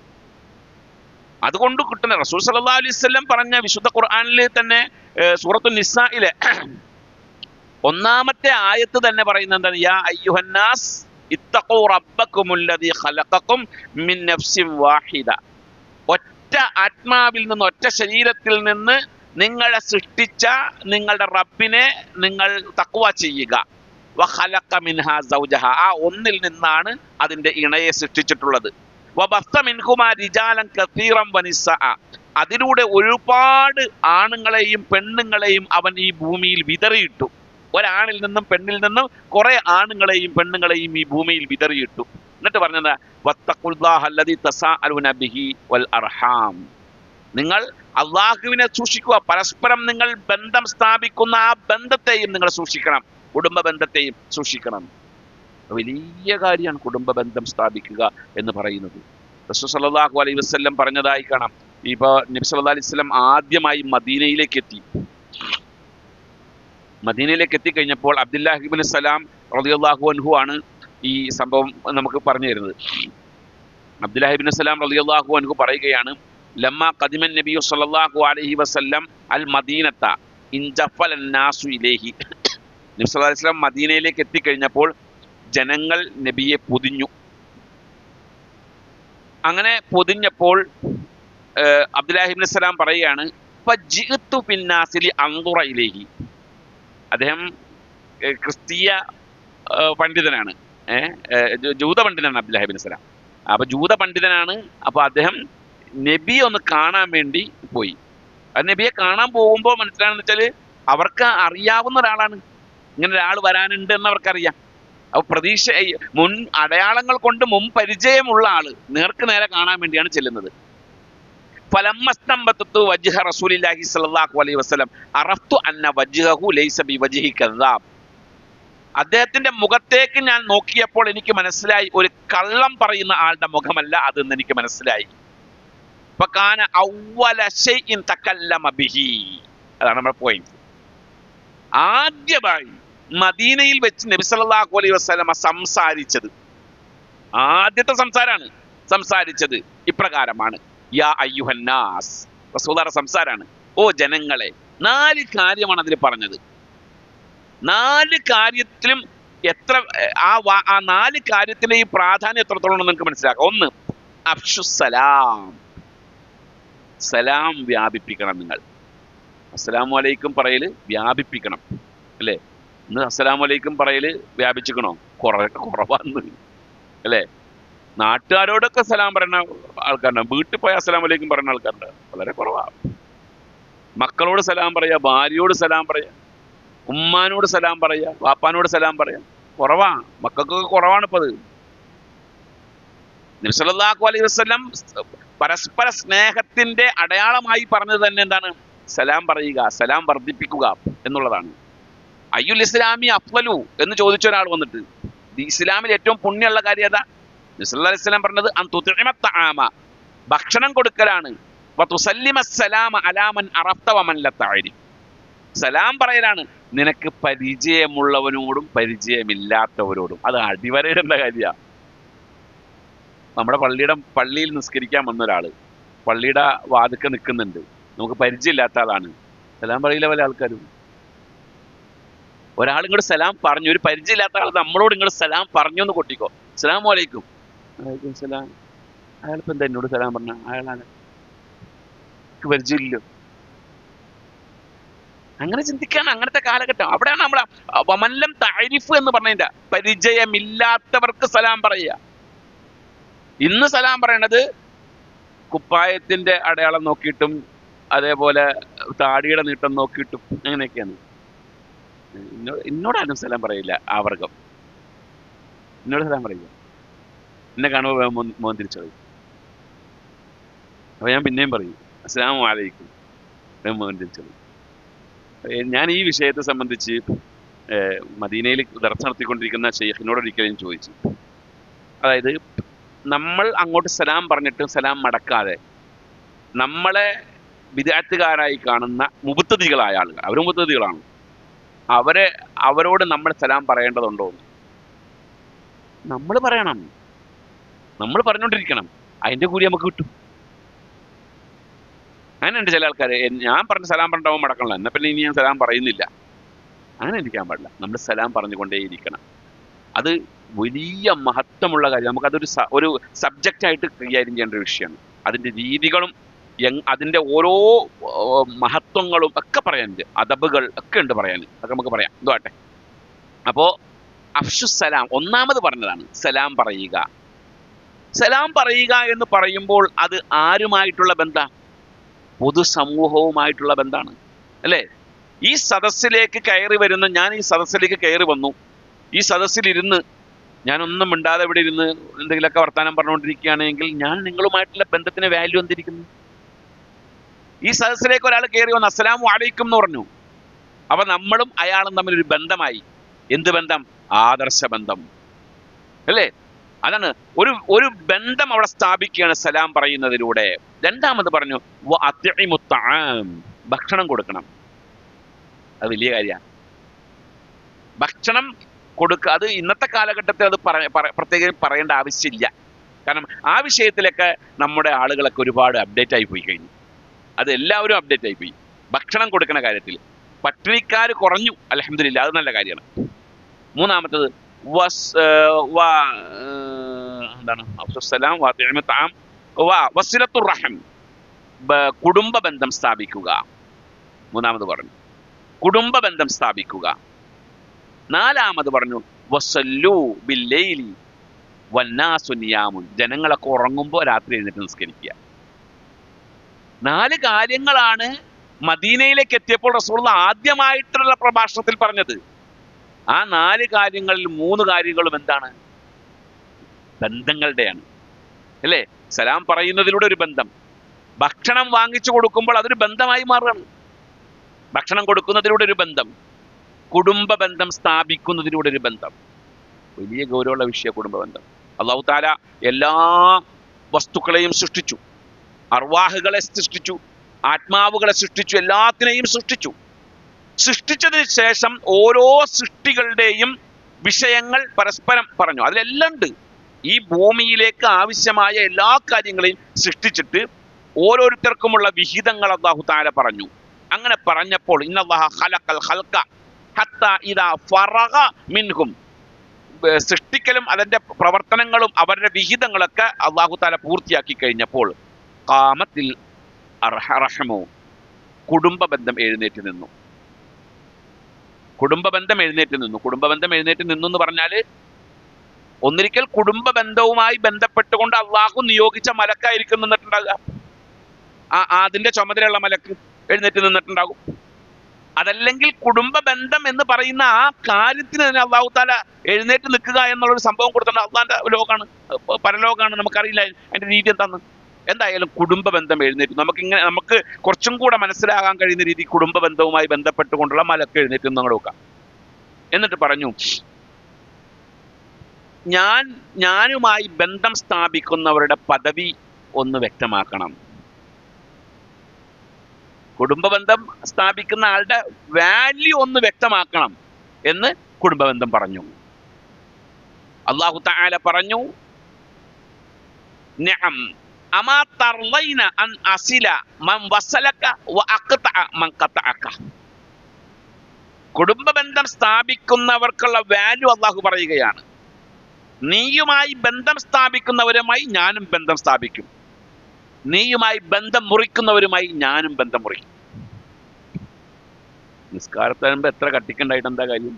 അതുകൊണ്ട് കിട്ടുന്ന റസൂൽ സല്ലല്ലാഹു അലൈഹി വസല്ലം പറഞ്ഞ വിശുദ്ധ ഖുർആനിൽ തന്നെ സൂറത്തുൻ നിസായിലെ 1-ാമത്തെ ആയത്ത് തന്നെ പറയുന്നത് എന്താണ്? യാ അയ്യുഹന്നാസ് ഇത്തഖൂ റബ്ബക്കുമുല്ലദീ ഖലഖക്കും മിൻ നഫ്സിൻ വാഹിദ. ഒറ്റ ആത്മാവിൽ നിന്ന്, ഒറ്റ ശരീരത്തിൽ നിന്ന് നിങ്ങളെ സൃഷ്ടിച്ച നിങ്ങളുടെ റബ്ബിനെ നിങ്ങൾ തഖ്വ ചെയ്യുക. വഖലഖ മിൻഹാ സൗജഹ, ആ ഒന്നിൽ നിന്നാണ് അതിന്റെ ഇണയെ സൃഷ്ടിച്ചിട്ടുള്ളത്. വബസ്ത മിൻഹുമാ റിജാലൻ കസീറൻ വനിസ്സാഅ, അതിലൂടെ ഒരുപാട് ആണുങ്ങളെയും പെണ്ണുങ്ങളെയും അവൻ ഈ ഭൂമിയിൽ വിതറിയിട്ടു. ഒരാണിൽ നിന്നും പെണ്ണിൽ നിന്നും കുറെ ആണുങ്ങളെയും പെണ്ണുങ്ങളെയും ഈ ഭൂമിയിൽ വിതറിയിട്ടു. എന്നിട്ട് പറഞ്ഞത് വത്തഖുല്ലാഹ അല്ലദീ തസാഅലൂന ബിഹി വൽ അർഹാം, നിങ്ങൾ അള്ളാഹുവിനെ സൂക്ഷിക്കുക, പരസ്പരം നിങ്ങൾ ബന്ധം സ്ഥാപിക്കുന്ന ആ ബന്ധത്തെയും നിങ്ങൾ സൂക്ഷിക്കണം, കുടുംബ ബന്ധത്തെയും സൂക്ഷിക്കണം. വലിയ കാര്യമാണ് കുടുംബ ബന്ധം സ്ഥാപിക്കുക എന്ന് പറയുന്നത്. റസൂൽ സല്ലല്ലാഹു അലൈഹി വസല്ലം പറഞ്ഞതായി കാണാം. ഇപ്പൊ നബി സല്ലല്ലാഹു അലൈഹി വസല്ലം ആദ്യമായി മദീനയിലേക്ക് എത്തി. മദീനയിലേക്ക് എത്തിക്കഴിഞ്ഞപ്പോൾ അബ്ദുല്ലാഹി ഇബ്നു സലാം റളിയല്ലാഹു അൻഹു ആണ് ഈ സംഭവം നമുക്ക് പറഞ്ഞു തരുന്നത്. അബ്ദുല്ലാഹി ഇബ്നു സലാം റളിയല്ലാഹു അൻഹു പറയുകയാണ്, ലമ്മ ഖദിമൻ നബി സല്ലല്ലാഹു അലൈഹി വസല്ലം അൽ മദീനത ഇൻജഫൽ അന്നാസു ഇലൈഹി. നബി സല്ലല്ലാഹു അലൈഹി വസല്ലം മദീനയിലേക്ക് എത്തിക്കഴിഞ്ഞപ്പോൾ ജനങ്ങൾ നബിയെ പൊതിഞ്ഞു. അങ്ങനെ പൊതിഞ്ഞപ്പോൾ അബ്ദുല്ലാഹി ഇബ്നു സലാം പറയുകയാണ്, ഫജിഅ്തു ഫിന്നാസി ലിഅൻദുറ ഇലൈഹി. അദ്ദേഹം ക്രിസ്തീയ പണ്ഡിതനാണ്, ജൂത പണ്ഡിതനാണ് അബ്ദുല്ലാഹി ഇബ്നു സലാം. അപ്പൊ ജൂത പണ്ഡിതനാണ്. അപ്പൊ അദ്ദേഹം നബിയെ ഒന്ന് കാണാൻ വേണ്ടി പോയി. അത് നബിയെ കാണാൻ പോകുമ്പോൾ മനസ്സിലാണെന്ന് വെച്ചാൽ അവർക്ക് അറിയാവുന്ന ഒരാളാണ്, ഇങ്ങനെ ഒരാൾ വരാനുണ്ട് എന്ന് അവർക്കറിയാം. അപ്പൊ പ്രതീക്ഷ, മുൻ അടയാളങ്ങൾ കൊണ്ട് മുൻ പരിചയമുള്ള ആള് നേർക്ക് നേരെ കാണാൻ വേണ്ടിയാണ് ചെല്ലുന്നത്. ഫലമ്മസ്തംബത്തു വജ്ഹ റസൂലില്ലാഹി സ്വല്ലല്ലാഹു അലൈഹി വസല്ലം അറഫ്തു അന്ന വജ്ഹഹു ലൈസ ബിവജ്ഹി കദ്ദാബ്. അദ്ദേഹത്തിന്റെ മുഖത്തേക്ക് ഞാൻ നോക്കിയപ്പോൾ എനിക്ക് മനസ്സിലായി, ഒരു കള്ളം പറയുന്ന ആളുടെ മുഖമല്ല അതെന്ന് എനിക്ക് മനസ്സിലായി. ഫകാന അവ്വല ശൈഇൻ തകല്ലമ ബിഹി. അതാണ് നമ്മുടെ പോയിന്റ്. ആദ്യമായി മദീനയിൽ വെച്ച് നബി സല്ലല്ലാഹു അലൈഹി വസല്ലമ സംസാരിച്ചത്, ആദ്യത്തെ സംസാരിച്ചത് ഇപ്രകാരമാണ്, യാ അയ്യുഹന്നാസ്. റസൂലുള്ളാഹിയുടെ സംസാരാണ്. ഓ ജനങ്ങളെ. 4 കാര്യമാണ് അതിൽ പറഞ്ഞത്. 4 കാര്യത്തിലും എത്ര ആ 4 കാര്യത്തിലെയും പ്രാധാന്യം എത്രത്തോളം നിങ്ങൾക്ക് മനസ്സിലാക്കാം. 1, അഫ്ഷുസ്സലാം, സലാം വ്യാപിപ്പിക്കണം. നിങ്ങൾ അസ്സലാമു അലൈക്കും പറയല് വ്യാപിപ്പിക്കണം, അല്ലേ? ഇന്ന് അസ്സലാമു അലൈക്കും പറയല് വ്യാപിച്ചിക്കണോ? കുറവാന്ന്, അല്ലേ? നാട്ടുകാരോടൊക്കെ സലാം പറയുന്ന ആൾക്കാരുണ്ട്, വീട്ടിൽ പോയ അസ്സലാമു അലൈക്കും പറയുന്ന ആൾക്കാരുണ്ട്, വളരെ കുറവാണ്. മക്കളോട് സലാം പറയാ, ഭാര്യയോട് സലാം പറയാ, ഉമ്മാനോട് സലാം പറയാ, വാപ്പാനോട് സലാം പറയാ, കുറവാ. മക്കൾക്കൊക്കെ കുറവാണ് ഇപ്പത്. നബി സല്ലല്ലാഹു അലൈഹി വസല്ലം പരസ്പര സ്നേഹത്തിന്റെ അടയാളമായി പറഞ്ഞത് തന്നെ എന്താണ്? സലാം പറയുക, സലാം വർദ്ധിപ്പിക്കുക എന്നുള്ളതാണ്. അയ്യുൽ ഇസ്ലാമി അഫ്ളലു എന്ന് ചോദിച്ച ഒരാൾ വന്നിട്ട്, ഇസ്ലാമിൽ ഏറ്റവും പുണ്യമുള്ള കാര്യം ഏതാ? നബി സല്ലല്ലാഹു അലൈഹി വസല്ലം പറഞ്ഞത് അൻ തുത്ഇമ തആമ, ഭക്ഷണം കൊടുക്കലാണ്. വതുസല്ലിമ സലാമ അലാ മൻ അറഫ്ത വമൻ ല തഅരിഫ്, സലാം പറയലാണ് നിനക്ക് പരിചയമുള്ളവനോടും പരിചയമില്ലാത്തവരോടും. അത് അടിവരയിടേണ്ട കാര്യമാണ്. നമ്മുടെ പള്ളിയിൽ നിസ്കരിക്കാൻ വന്ന ഒരാള് പള്ളിയുടെ വാതിക്ക നിൽക്കുന്നുണ്ട്, നമുക്ക് പരിചയമില്ലാത്ത ആളാണ്, സലാം പറയില്ല പല ആൾക്കാരും. ഒരാൾ ഇങ്ങോട്ട് സലാം പറഞ്ഞു, ഒരു പരിചയമില്ലാത്ത ആൾ നമ്മളോട് ഇങ്ങോട്ട് സലാം പറഞ്ഞു എന്ന് കൊട്ടിക്കോ, അസ്സലാമു അലൈക്കും. വലൈക്കും സലാം. അയാളിപ്പോ എന്താ എന്നോട് സലാം പറഞ്ഞ? അയാളാണ്, പരിചയമില്ലോ. അങ്ങനെ ചിന്തിക്കാണ് അങ്ങനത്തെ കാലഘട്ടം. അവിടെയാണ് നമ്മളെ വമല്ലം തഅരിഫ് എന്ന് പറഞ്ഞതിന്റെ, പരിചയമില്ലാത്തവർക്ക് സലാം പറയുക. ഇന്ന് സലാം പറയണത് കുപ്പായത്തിന്റെ അടയാളം നോക്കിയിട്ടും അതേപോലെ താടിയുടെ നീട്ടം നോക്കിയിട്ടും അങ്ങനെയൊക്കെയാണ്. എന്നോടാരും സലാം പറയില്ല ആ വർഗം. എന്നോട് സലാം പറയില്ല, എന്നെ കാണുമ്പോൾ മോൻ തിരിച്ചു പറയും. അപ്പൊ ഞാൻ പിന്നെയും പറയും അസ്സലാമു അലൈക്കും, മോൻ തിരിച്ചു പറയും. ഞാൻ ഈ വിഷയത്തെ സംബന്ധിച്ച് മദീനയിൽ ദർസ് നടത്തിക്കൊണ്ടിരിക്കുന്ന ഷെയ്ഖിനോട് ഒരിക്കലും ചോദിച്ചു. അതായത് നമ്മൾ അങ്ങോട്ട് സലാം പറഞ്ഞിട്ട് സലാം മടക്കാതെ നമ്മളെ വിദഅത്തുകാരായി കാണുന്ന മുബത്തദികളായ ആളുകൾ, അവർ മുബത്തദികളാണ്, അവരോട് നമ്മൾ സലാം പറയേണ്ടതുണ്ടോ? നമ്മൾ പറയണം, നമ്മൾ പറഞ്ഞുകൊണ്ടിരിക്കണം, അതിൻ്റെ കൂലി നമുക്ക് കിട്ടും. അങ്ങനെയുണ്ട് ചില ആൾക്കാർ, ഞാൻ പറഞ്ഞ സലാം പറഞ്ഞിട്ടാവും മടക്കണല്ലോ, എന്നാൽ പിന്നെ ഇനി ഞാൻ സലാം പറയുന്നില്ല. അങ്ങനെ ഇരിക്കാൻ പാടില്ല. നമ്മൾ സലാം പറഞ്ഞുകൊണ്ടേയിരിക്കണം. അത് വലിയ മഹത്വമുള്ള കാര്യം. നമുക്കതൊരു ഒരു സബ്ജക്റ്റായിട്ട് കൈകാര്യം ചെയ്യേണ്ട ഒരു വിഷയമാണ്. അതിൻ്റെ രീതികളും അതിൻ്റെ ഓരോ മഹത്വങ്ങളും ഒക്കെ പറയാനുണ്ട്, അദബുകൾ ഒക്കെ ഉണ്ട് പറയാൻ. അതൊക്കെ നമുക്ക് പറയാം, ഇതാട്ടെ. അപ്പോൾ അഫ്ഷുസ്സലാം ഒന്നാമത് പറഞ്ഞതാണ്, സലാം പറയുക. സലാം പറയുക എന്ന് പറയുമ്പോൾ അത് ആരുമായിട്ടുള്ള ബന്ധ? പൊതുസമൂഹവുമായിട്ടുള്ള ബന്ധമാണ്, അല്ലേ? ഈ സദസ്സിലേക്ക് കയറി വരുന്ന ഞാൻ ഈ സദസ്സിലേക്ക് കയറി വന്നു, ഈ സദസ്സിലിരുന്ന് ഞാനൊന്നും മിണ്ടാതെ ഇവിടെ ഇരുന്ന് എന്തെങ്കിലുമൊക്കെ വർത്താനം പറഞ്ഞുകൊണ്ടിരിക്കുകയാണെങ്കിൽ ഞാൻ നിങ്ങളുമായിട്ടുള്ള ബന്ധത്തിന് വാല്യൂ എന്തിരിക്കുന്നു? ഈ സദസ്സിലേക്ക് ഒരാൾ കയറി വന്ന് അസ്സലാമു അലൈക്കും എന്ന് പറഞ്ഞു, അപ്പൊ നമ്മളും അയാളും തമ്മിലൊരു ബന്ധമായി. എന്ത് ബന്ധം? ആദർശ ബന്ധം അല്ലേ? അതാണ് ഒരു ബന്ധം അവിടെ സ്ഥാപിക്കുകയാണ് സലാം പറയുന്നതിലൂടെ. രണ്ടാമത് പറഞ്ഞു ഭക്ഷണം കൊടുക്കണം. അത് വലിയ കാര്യമാണ്. ഭക്ഷണം കൊടുക്കുക, അത് ഇന്നത്തെ കാലഘട്ടത്തിൽ അത് പ്രത്യേകം പറയേണ്ട ആവശ്യമില്ല. കാരണം ആ വിഷയത്തിലൊക്കെ നമ്മുടെ ആളുകളൊക്കെ ഒരുപാട് അപ്ഡേറ്റ് ആയി പോയി കഴിഞ്ഞു. അത് എല്ലാവരും അപ്ഡേറ്റ് ആയി പോയി. ഭക്ഷണം കൊടുക്കുന്ന കാര്യത്തിൽ പട്ടിണിക്കാർ കുറഞ്ഞു, അൽഹംദുലില്ലാ, അത് നല്ല കാര്യമാണ്. മൂന്നാമത്തത് എന്താണ്? വസിലത്തുർ റഹം, കുടുംബ ബന്ധം സ്ഥാപിക്കുക. മൂന്നാമത് പറഞ്ഞു കുടുംബ ബന്ധം സ്ഥാപിക്കുക. നാലാമത് പറഞ്ഞു വസല്ലു ബില്ലൈലി വന്നാസു നിയാമുൻ, ജനങ്ങളൊക്കെ ഉറങ്ങുമ്പോൾ രാത്രി എഴുന്നേറ്റ് നിസ്കരിക്കുക. 4 കാര്യങ്ങളാണ് മദീനയിലേക്ക് എത്തിയപ്പോൾ റസൂലുള്ളാഹി ആദ്യമായിട്ടുള്ള പ്രഭാഷണത്തിൽ പറഞ്ഞത്. ആ 4 കാര്യങ്ങളിൽ 3 കാര്യങ്ങളും എന്താണ്? ബന്ധങ്ങളുടെയാണ് അല്ലേ? സലാം പറയുന്നതിലൂടെ ഒരു ബന്ധം, ഭക്ഷണം വാങ്ങിച്ചു കൊടുക്കുമ്പോൾ അതൊരു ബന്ധമായി മാറുകയാണ്. ഭക്ഷണം കൊടുക്കുന്നതിലൂടെ ഒരു ബന്ധം, കുടുംബ ബന്ധം സ്ഥാപിക്കുന്നതിലൂടെ ഒരു ബന്ധം. വലിയ ഗൗരവമുള്ള വിഷയ കുടുംബ ബന്ധം. അല്ലാഹു തആല എല്ലാ വസ്തുക്കളെയും സൃഷ്ടിച്ചു, അർവാഹുകളെ സൃഷ്ടിച്ചു, ആത്മാവുകളെ സൃഷ്ടിച്ചു, എല്ലാത്തിനെയും സൃഷ്ടിച്ചു. സൃഷ്ടിച്ചതിന് ശേഷം ഓരോ സൃഷ്ടികളുടെയും വിഷയങ്ങൾ പരസ്പരം പറഞ്ഞു. അതിലെല്ലാം ഉണ്ട്. ഈ ഭൂമിയിലേക്ക് ആവശ്യമായ എല്ലാ കാര്യങ്ങളെയും സൃഷ്ടിച്ചിട്ട് ഓരോരുത്തർക്കുമുള്ള വിഹിതങ്ങൾ അല്ലാഹു തആല പറഞ്ഞു. അങ്ങനെ പറഞ്ഞപ്പോൾ ഇന്നല്ലാഹ ഖലഖൽ ഖൽഖ ഹത്താ ഇദാ ഫറഗ മിൻഹും, സൃഷ്ടിക്കലും അതിൻ്റെ പ്രവർത്തനങ്ങളും അവരുടെ വിഹിതങ്ങളൊക്കെ അല്ലാഹു തആല പൂർത്തിയാക്കി കഴിഞ്ഞപ്പോൾ ഖാമത്തിൽ റഹമു, കുടുംബ ബന്ധം എഴുന്നേറ്റ് നിന്നു. കുടുംബ ബന്ധം എഴുന്നേറ്റ് നിന്നു. കുടുംബ ബന്ധം എഴുന്നേറ്റ് നിന്നു എന്ന് പറഞ്ഞാൽ ഒന്നിരിക്കൽ കുടുംബ ബന്ധവുമായി ബന്ധപ്പെട്ടുകൊണ്ട് അള്ളാഹു നിയോഗിച്ച മലക്കായിരിക്കും നിന്നിട്ടുണ്ടാകുക. അതിന്റെ ചുമതലയുള്ള മലക്ക് എഴുന്നേറ്റ് നിന്നിട്ടുണ്ടാകും. അതല്ലെങ്കിൽ കുടുംബ ബന്ധം എന്ന് പറയുന്ന ആ കാര്യത്തിന് തന്നെ അള്ളാഹു താല എഴുന്നേറ്റ് നിൽക്കുക എന്നുള്ളൊരു സംഭവം കൊടുത്തിട്ടുണ്ട്. അള്ളാന്റെ ലോകമാണ്, പരലോകമാണ്, നമുക്കറിയില്ല അതിന്റെ രീതി എന്താന്ന്. എന്തായാലും കുടുംബ ബന്ധം എഴുന്നേറ്റ്, നമുക്ക് കുറച്ചും കൂടെ മനസ്സിലാകാൻ കഴിയുന്ന രീതി കുടുംബ ബന്ധവുമായി ബന്ധപ്പെട്ടുകൊണ്ടുള്ള മലക്ക് എഴുന്നേറ്റ് നമ്മൾ നോക്കാം. എന്നിട്ട് പറഞ്ഞു, ഞാനുമായി ബന്ധം സ്ഥാപിക്കുന്നവരുടെ പദവി ഒന്ന് വ്യക്തമാക്കണം. കുടുംബ ബന്ധം സ്ഥാപിക്കുന്ന ആളുടെ വാല്യൂ ഒന്ന് വ്യക്തമാക്കണം എന്ന് കുടുംബബന്ധം പറഞ്ഞു. അല്ലാഹു തആല പറഞ്ഞു, നഅം അമാ തർളൈന അൻ അസില മൻ വസലക വഅഖതഅ മൻ ഖതഅക. കുടുംബ ബന്ധം സ്ഥാപിക്കുന്നവർക്കുള്ള വാല്യൂ അല്ലാഹു പറയുകയാണ്. നീയുമായി ബന്ധം സ്ഥാപിക്കുന്നവരുമായി ഞാനും ബന്ധം സ്ഥാപിക്കും, നീയുമായി ബന്ധം മുറിക്കുന്നവരുമായി ഞാനും ബന്ധം മുറിക്കും. നിസ്കാരത്താകുമ്പോ എത്ര കട്ടിക്കുണ്ടായിട്ട് എന്താ കാര്യം?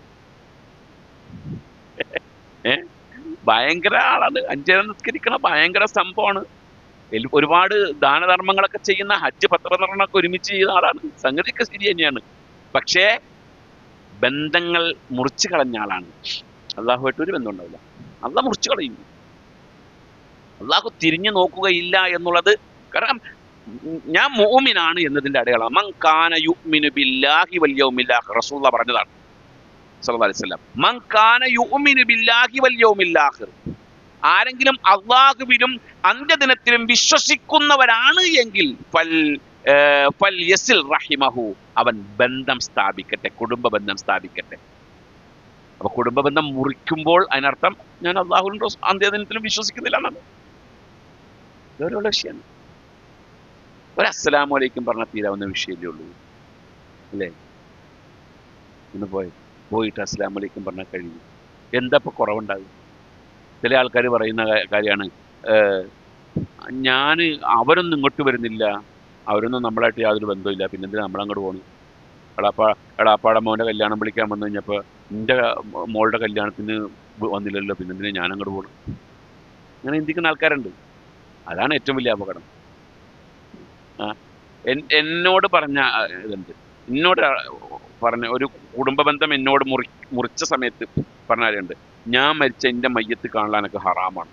ഭയങ്കര ആളാണ്. 5 നേരം നിസ്കരിക്കണ ഭയങ്കര സംഭവമാണ്. ഒരുപാട് ദാനധർമ്മങ്ങളൊക്കെ ചെയ്യുന്ന, ഹജ്ജ് പത്രധർമ്മങ്ങളൊക്കെ ഒരുമിച്ച് ചെയ്യുന്ന ആളാണ്. സംഗതിയൊക്കെ ശരി തന്നെയാണ്. പക്ഷേ ബന്ധങ്ങൾ മുറിച്ചു കളഞ്ഞ ആളാണ്. അള്ളാഹുമായിട്ട് ഒരു ബന്ധം ഉണ്ടാവില്ല. അള്ളാഹ് മുറിച്ചു കളയും. അള്ളാഹു തിരിഞ്ഞു നോക്കുകയില്ല എന്നുള്ളത്, കാരണം ഞാൻ മുഅ്മിനാണ് എന്നതിന്റെ അടയാളം. മൻ കാന യുഅ്മിനു ബില്ലാഹി വൽ യൗമിൽ ആഖിർ, റസൂലുള്ളാഹി പറഞ്ഞതാണ് സല്ലല്ലാഹു അലൈഹി വസല്ലം. മൻ കാന യുഅ്മിനു ബില്ലാഹി വൽ യൗമിൽ ആഖിർ, ആരെങ്കിലും അള്ളാഹുവിലും അന്ത്യദിനത്തിലും വിശ്വസിക്കുന്നവരാണ് എങ്കിൽ ഫൽ യസിൽ റഹിമഹു, അവൻ ബന്ധം സ്ഥാപിക്കട്ടെ, കുടുംബ ബന്ധം സ്ഥാപിക്കട്ടെ. അപ്പൊ കുടുംബ ബന്ധം മുറിക്കുമ്പോൾ അതിനർത്ഥം ഞാൻ അള്ളാഹുവിലും അന്ത്യദിനത്തിലും വിശ്വസിക്കുന്നില്ല എന്നാണ്. ഇതൊരു വിഷയമാണ്. ഒരു അസ്സലാമു അലൈക്കും പറഞ്ഞാൽ തീരാവുന്ന വിഷയമല്ലേ ഉള്ളൂ, അല്ലേ? ഇന്ന് പോയിട്ട് അസ്സലാമു അലൈക്കും പറഞ്ഞാൽ കഴിയും. എന്താ ഇപ്പൊ കുറവുണ്ടാകും? ചില ആൾക്കാർ പറയുന്ന കാര്യമാണ്, അവരൊന്നും ഇങ്ങോട്ട് വരുന്നില്ല, അവരൊന്നും നമ്മളായിട്ട് യാതൊരു ബന്ധമില്ല, പിന്നെന്തിനാ നമ്മളങ്ങോട്ട് പോകണം? എടാപ്പാടെ മോൻ്റെ കല്യാണം വിളിക്കാൻ വന്നു കഴിഞ്ഞപ്പോൾ എൻ്റെ മോളുടെ കല്യാണത്തിന് വന്നില്ലല്ലോ, പിന്നെന്തിനാ ഞാനങ്ങോട്ട് പോകണം? അങ്ങനെ ചിന്തിക്കുന്ന ആൾക്കാരുണ്ട്. അതാണ് ഏറ്റവും വലിയ അപകടം. എന്നോട് പറഞ്ഞ ഇതുണ്ട്, എന്നോട് പറഞ്ഞ ഒരു കുടുംബ ബന്ധം എന്നോട് മുറിച്ച സമയത്ത് പറഞ്ഞാലുണ്ട്, ഞാൻ മരിച്ച എൻ്റെ മയ്യത്ത് കാണാനൊക്കെ ഹറാമാണ്.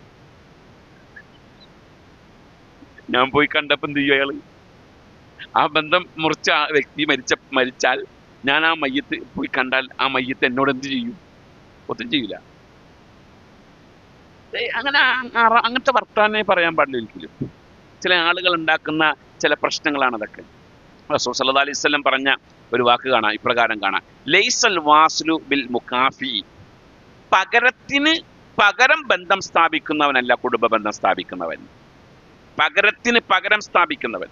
ഞാൻ പോയി കണ്ടപ്പോൾ എന്ത് ചെയ്യും അയാള്? ആ ബന്ധം മുറിച്ച ആ വ്യക്തി മരിച്ചാൽ ഞാൻ ആ മയ്യത്ത് പോയി കണ്ടാൽ ആ മയ്യത്ത് എന്നോട് എന്ത് ചെയ്യും? ഒത്തും ചെയ്യില്ല. അങ്ങനെ അങ്ങനത്തെ വർത്താനേ പറയാൻ പാടില്ല ഒരിക്കലും. ചില ആളുകൾ ഉണ്ടാക്കുന്ന ചില പ്രശ്നങ്ങളാണ് അതൊക്കെ. റസൂൽ സല്ലല്ലാഹു അലൈഹി വസല്ലം പറഞ്ഞ ഒരു വാക്ക് കാണാം, ഇപ്രകാരം കാണാം: ലൈസൽ വാസിലു ബിൽ മുകാഫി. പകരത്തിന് പകരം ബന്ധം സ്ഥാപിക്കുന്നവനല്ല കുടുംബ ബന്ധം സ്ഥാപിക്കുന്നവൻ. പകരത്തിന് പകരം സ്ഥാപിക്കുന്നവൻ.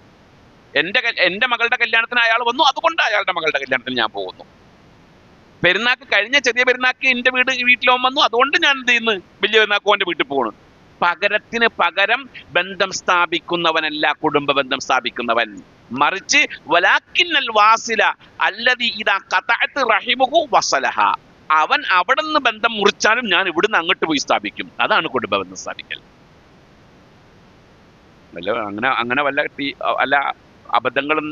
എൻ്റെ മകളുടെ കല്യാണത്തിന് അയാൾ വന്നു, അതുകൊണ്ട് അയാളുടെ മകളുടെ കല്യാണത്തിന് ഞാൻ പോകുന്നു. പെരുന്നാക്ക് കഴിഞ്ഞ ചെറിയ പെരുന്നാക്ക് എൻ്റെ വീട്ടിലോൻ വന്നു, അതുകൊണ്ട് ഞാൻ എന്ത് ചെയ്യുന്നു, വലിയ പെരുന്നാക്ക് ഓൻ്റെ വീട്ടിൽ പോകണം. പകരത്തിന് പകരം ബന്ധം സ്ഥാപിക്കുന്നവനല്ല കുടുംബ ബന്ധം സ്ഥാപിക്കുന്നവൻ. മറിച്ച് വലാക്കിന്നൽ വാസില അല്ലദി ഇദാ ഖതഅത് റഹിമുഹു വസലഹ. അവൻ അവിടെ നിന്ന് ബന്ധം മുറിച്ചാലും ഞാൻ ഇവിടുന്ന് അങ്ങോട്ട് പോയി സ്ഥാപിക്കും. അതാണ് കുടുംബ ബന്ധം സ്ഥാപിക്കൽ. അങ്ങനെ വല്ല അബദ്ധങ്ങളും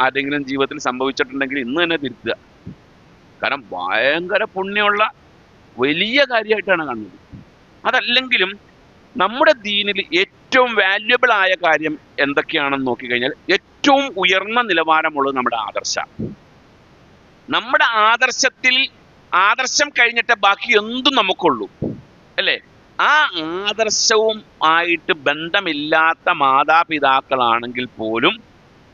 ആരെങ്കിലും ജീവിതത്തിൽ സംഭവിച്ചിട്ടുണ്ടെങ്കിൽ ഇന്ന് തന്നെ തിരുത്തുക. കാരണം ഭയങ്കര പുണ്യമുള്ള വലിയ കാര്യമായിട്ടാണ് കാണുന്നത്. അതല്ലെങ്കിലും നമ്മുടെ ദീനിൽ ഏറ്റവും വാല്യുബിൾ ആയ കാര്യം എന്തൊക്കെയാണെന്ന് നോക്കിക്കഴിഞ്ഞാൽ ഏറ്റവും ഉയർന്ന നിലവാരമുള്ളത് നമ്മുടെ ആദർശം. നമ്മുടെ ആദർശം കഴിഞ്ഞിട്ട് ബാക്കി എന്തും നമുക്കുള്ളൂ, അല്ലേ? ആ ആദർശവും ആയിട്ട് ബന്ധമില്ലാത്ത മാതാപിതാക്കളാണെങ്കിൽ പോലും,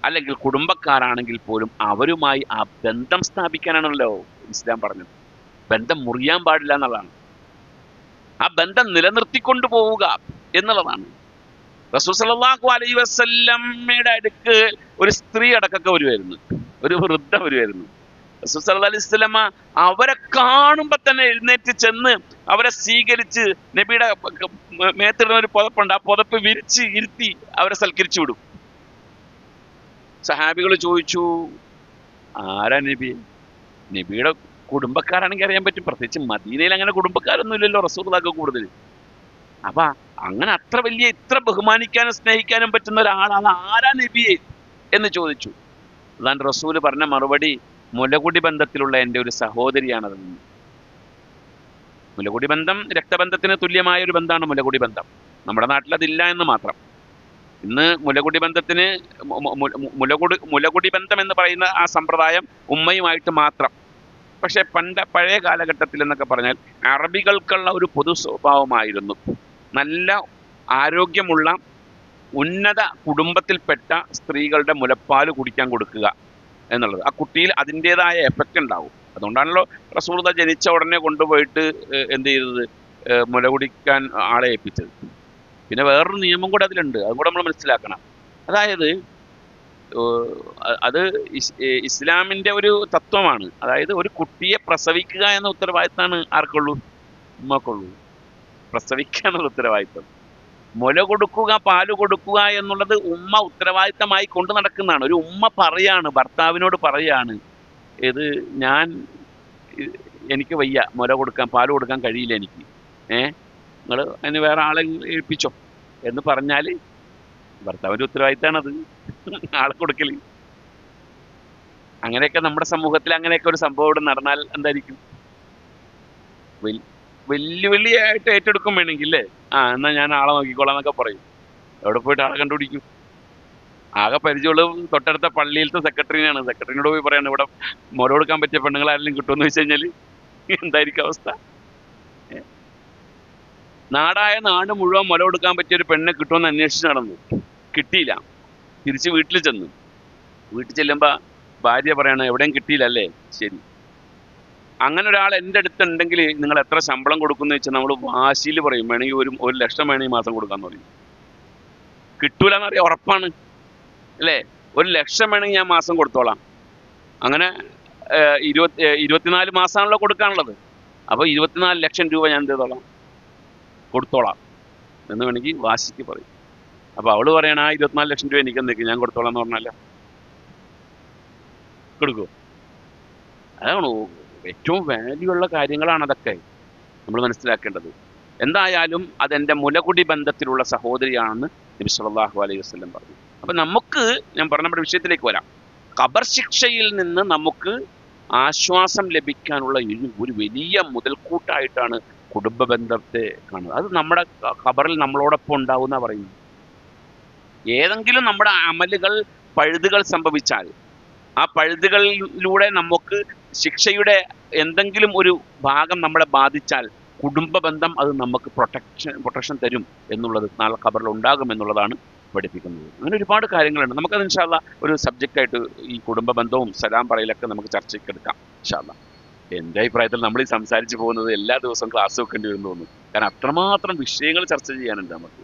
അല്ലെങ്കിൽ കുടുംബക്കാരാണെങ്കിൽ പോലും, അവരുമായി ആ ബന്ധം സ്ഥാപിക്കാനാണല്ലോ ഇസ്ലാം പറഞ്ഞത്. ബന്ധം മുറിയാൻ പാടില്ല എന്നുള്ളതാണ്. ആ ബന്ധം നിലനിർത്തിക്കൊണ്ടു പോവുക എന്നുള്ളതാണ്. റസൂൽ സല്ലല്ലാഹു അലൈഹി വസല്ലമയുടെ അടുക്ക് ഒരു സ്ത്രീ അടക്കൊക്കെ വരുമായിരുന്നു, ഒരു വൃദ്ധ വരുമായിരുന്നു. റസൂൽ സല്ലല്ലാഹു അലൈഹി വസല്ലമ അവരെ കാണുമ്പോൾ തന്നെ എഴുന്നേറ്റ് ചെന്ന് അവരെ സ്വീകരിച്ച് നബിയുടെ മേത്തിടുന്ന ഒരു പുതപ്പുണ്ട്, ആ പുതപ്പ് വിരിച്ച് ഇരുത്തി അവരെ സൽക്കരിച്ചു വിടും. സഹാബികൾ ചോദിച്ചു, ആരാ നബി? നബിയുടെ കുടുംബക്കാരാണെങ്കിൽ അറിയാൻ പറ്റും. പ്രത്യേകിച്ച് മദീനയിൽ അങ്ങനെ കുടുംബക്കാരൊന്നും ഇല്ലല്ലോ റസൂലുള്ളാഹിക്ക് കൂടുതൽ. അപ്പൊ അങ്ങനെ അത്ര വലിയ ഇത്ര ബഹുമാനിക്കാനും സ്നേഹിക്കാനും പറ്റുന്ന ഒരാളാണ് ആരാ നബിയെ എന്ന് ചോദിച്ചു. അതാണ് റസൂല് പറഞ്ഞ മറുപടി, മുലകുടി ബന്ധത്തിലുള്ള എൻ്റെ ഒരു സഹോദരിയാണത്. മുലകുടി ബന്ധം രക്തബന്ധത്തിന് തുല്യമായ ഒരു ബന്ധമാണ് മുലകുടി ബന്ധം. നമ്മുടെ നാട്ടിൽ അതില്ല എന്ന് മാത്രം. ഇന്ന് മുലകുടി ബന്ധത്തിന് മുലകുടി ബന്ധം എന്ന് പറയുന്ന ആ സമ്പ്രദായം ഉമ്മയുമായിട്ട് മാത്രം. പക്ഷെ പഴയ കാലഘട്ടത്തിൽ എന്നൊക്കെ പറഞ്ഞാൽ അറബികൾക്കുള്ള ഒരു പൊതു സ്വഭാവമായിരുന്നു നല്ല ആരോഗ്യമുള്ള ഉന്നത കുടുംബത്തിൽപ്പെട്ട സ്ത്രീകളുടെ മുലപ്പാൽ കുടിക്കാൻ കൊടുക്കുക എന്നുള്ളത്. ആ കുട്ടിയിൽ അതിൻ്റെതായ എഫക്റ്റ് ഉണ്ടാവും. അതുകൊണ്ടാണല്ലോ റസൂലുള്ളാഹി ജനിച്ച ഉടനെ കൊണ്ടുപോയിട്ട് എന്ത് ചെയ്തത്, മുല കുടിക്കാൻ ആളെ ഏൽപ്പിച്ചത്. പിന്നെ വേറൊരു നിയമം കൂടെ അതിലുണ്ട്, അതും കൂടെ നമ്മൾ മനസ്സിലാക്കണം. അതായത് അത് ഇസ്ലാമിൻ്റെ ഒരു തത്വമാണ്. അതായത് ഒരു കുട്ടിയെ പ്രസവിക്കുക എന്ന ഉത്തരവാദിത്തമാണ് ആർക്കുള്ളൂ? ഉമ്മക്കുള്ളൂ. പ്രസവിക്കുക എന്നുള്ള ഉത്തരവാദിത്തം. മുല കൊടുക്കുക, പാല് കൊടുക്കുക എന്നുള്ളത് ഉമ്മ ഉത്തരവാദിത്തമായി കൊണ്ട് നടക്കുന്നതാണ്. ഒരു ഉമ്മ പറയാണ്, ഭർത്താവിനോട് പറയാണ്, എനിക്ക് വയ്യ മുല കൊടുക്കാൻ, പാല് കൊടുക്കാൻ കഴിയില്ല എനിക്ക്, നിങ്ങൾ അതിന് വേറെ ആളെ ഏൽപ്പിച്ചോ എന്ന് പറഞ്ഞാൽ ഭർത്താവിൻ്റെ ഉത്തരവാദിത്തമാണത്, ആളെ കൊടുക്കൽ. അങ്ങനെയൊക്കെ നമ്മുടെ സമൂഹത്തിൽ അങ്ങനെയൊക്കെ ഒരു സംഭവം ഇവിടെ നടന്നാൽ എന്തായിരിക്കും? വെല്ലുവിളിയായിട്ട് ഏറ്റെടുക്കും വേണമെങ്കിൽ അല്ലേ? എന്നാൽ ഞാൻ ആളെ നോക്കിക്കോളാം എന്നൊക്കെ പറയും. എവിടെ പോയിട്ട് ആളെ കണ്ടുപിടിക്കും? ആകെ പരിചയമുള്ള തൊട്ടടുത്ത പള്ളിയിലത്തെ സെക്രട്ടറിനാണ്. സെക്രട്ടറിനോട് പോയി പറയാണ്, ഇവിടെ മുല കൊടുക്കാൻ പറ്റിയ പെണ്ണുങ്ങൾ ആരെങ്കിലും കിട്ടുമെന്ന് വെച്ച് കഴിഞ്ഞാൽ എന്തായിരിക്കും അവസ്ഥ? നാട് മുഴുവൻ മുല കൊടുക്കാൻ പറ്റിയ ഒരു പെണ്ണെ കിട്ടുമെന്ന് അന്വേഷിച്ച് നടന്നു, കിട്ടിയില്ല. തിരിച്ച് വീട്ടിൽ ചെല്ലുമ്പോൾ ഭാര്യ പറയാണ്, എവിടെയും കിട്ടിയില്ല അല്ലേ? ശരി, അങ്ങനെ ഒരാൾ എൻ്റെ അടുത്തുണ്ടെങ്കിൽ നിങ്ങൾ എത്ര ശമ്പളം കൊടുക്കുന്നു വെച്ചാൽ നമ്മൾ വാശിയിൽ പറയും, വേണമെങ്കിൽ 1 ലക്ഷം വേണമെങ്കിൽ മാസം കൊടുക്കാന്ന് പറയും. കിട്ടൂല എന്നറിയാം, ഉറപ്പാണ് അല്ലേ? 1 ലക്ഷം വേണമെങ്കിൽ ഞാൻ മാസം കൊടുത്തോളാം. അങ്ങനെ 24 മാസമാണല്ലോ കൊടുക്കാനുള്ളത്. അപ്പോൾ 24 ലക്ഷം രൂപ ഞാൻ എന്ത് ചെയ്തോളാം, കൊടുത്തോളാം എന്ന് വേണമെങ്കിൽ വാശിക്ക് പറയും. അപ്പോൾ അവള് പറയണ, 24 ലക്ഷം രൂപ എനിക്ക് എന്തൊക്കെ ഞാൻ കൊടുത്തോളാം എന്ന് പറഞ്ഞാലോ കൊടുക്കുമോ? അതാണ് ഏറ്റവും വാല്യൂ ഉള്ള കാര്യങ്ങളാണ് അതൊക്കെ നമ്മൾ മനസ്സിലാക്കേണ്ടത്. എന്തായാലും അതെൻ്റെ മുലകുടി ബന്ധത്തിലുള്ള സഹോദരിയാണെന്ന് നബി സല്ലല്ലാഹു അലൈഹി വസല്ലം പറഞ്ഞു. അപ്പം നമുക്ക്, ഞാൻ പറഞ്ഞ വിഷയത്തിലേക്ക് വരാം, ഖബർ ശിക്ഷയിൽ നിന്ന് നമുക്ക് ആശ്വാസം ലഭിക്കാനുള്ള ഒരു വലിയ മുതൽക്കൂട്ടായിട്ടാണ് കുടുംബ ബന്ധത്തെ കാണുന്നത്. അത് നമ്മുടെ ഖബറിൽ നമ്മളോടൊപ്പം ഉണ്ടാവുന്ന പറയുന്നു. ഏതെങ്കിലും നമ്മുടെ അമലുകൾ പഴുതുകൾ സംഭവിച്ചാൽ ആ പഴുതുകളിലൂടെ നമുക്ക് ശിക്ഷയുടെ എന്തെങ്കിലും ഒരു ഭാഗം നമ്മളെ ബാധിച്ചാൽ കുടുംബ ബന്ധം അത് നമുക്ക് പ്രൊട്ടക്ഷൻ തരും എന്നുള്ളത് നാളെ ഖബറിൽ ഉണ്ടാകും എന്നുള്ളതാണ് പഠിപ്പിക്കുന്നത്. അങ്ങനെ ഒരുപാട് കാര്യങ്ങളുണ്ട്. നമുക്കത് ഇൻഷാ അല്ലാ ഒരു സബ്ജക്റ്റായിട്ട് ഈ കുടുംബ ബന്ധവും സലാം പറയലൊക്കെ നമുക്ക് ചർച്ചയ്ക്ക് എടുക്കാം ഇൻഷാ അല്ലാ. എൻ്റെ അഭിപ്രായത്തിൽ നമ്മൾ ഈ സംസാരിച്ച് പോകുന്നത് എല്ലാ ദിവസവും ക്ലാസ് വെക്കേണ്ടി വരും തോന്നുന്നു. കാരണം അത്രമാത്രം വിഷയങ്ങൾ ചർച്ച ചെയ്യാനുണ്ട് നമുക്ക്.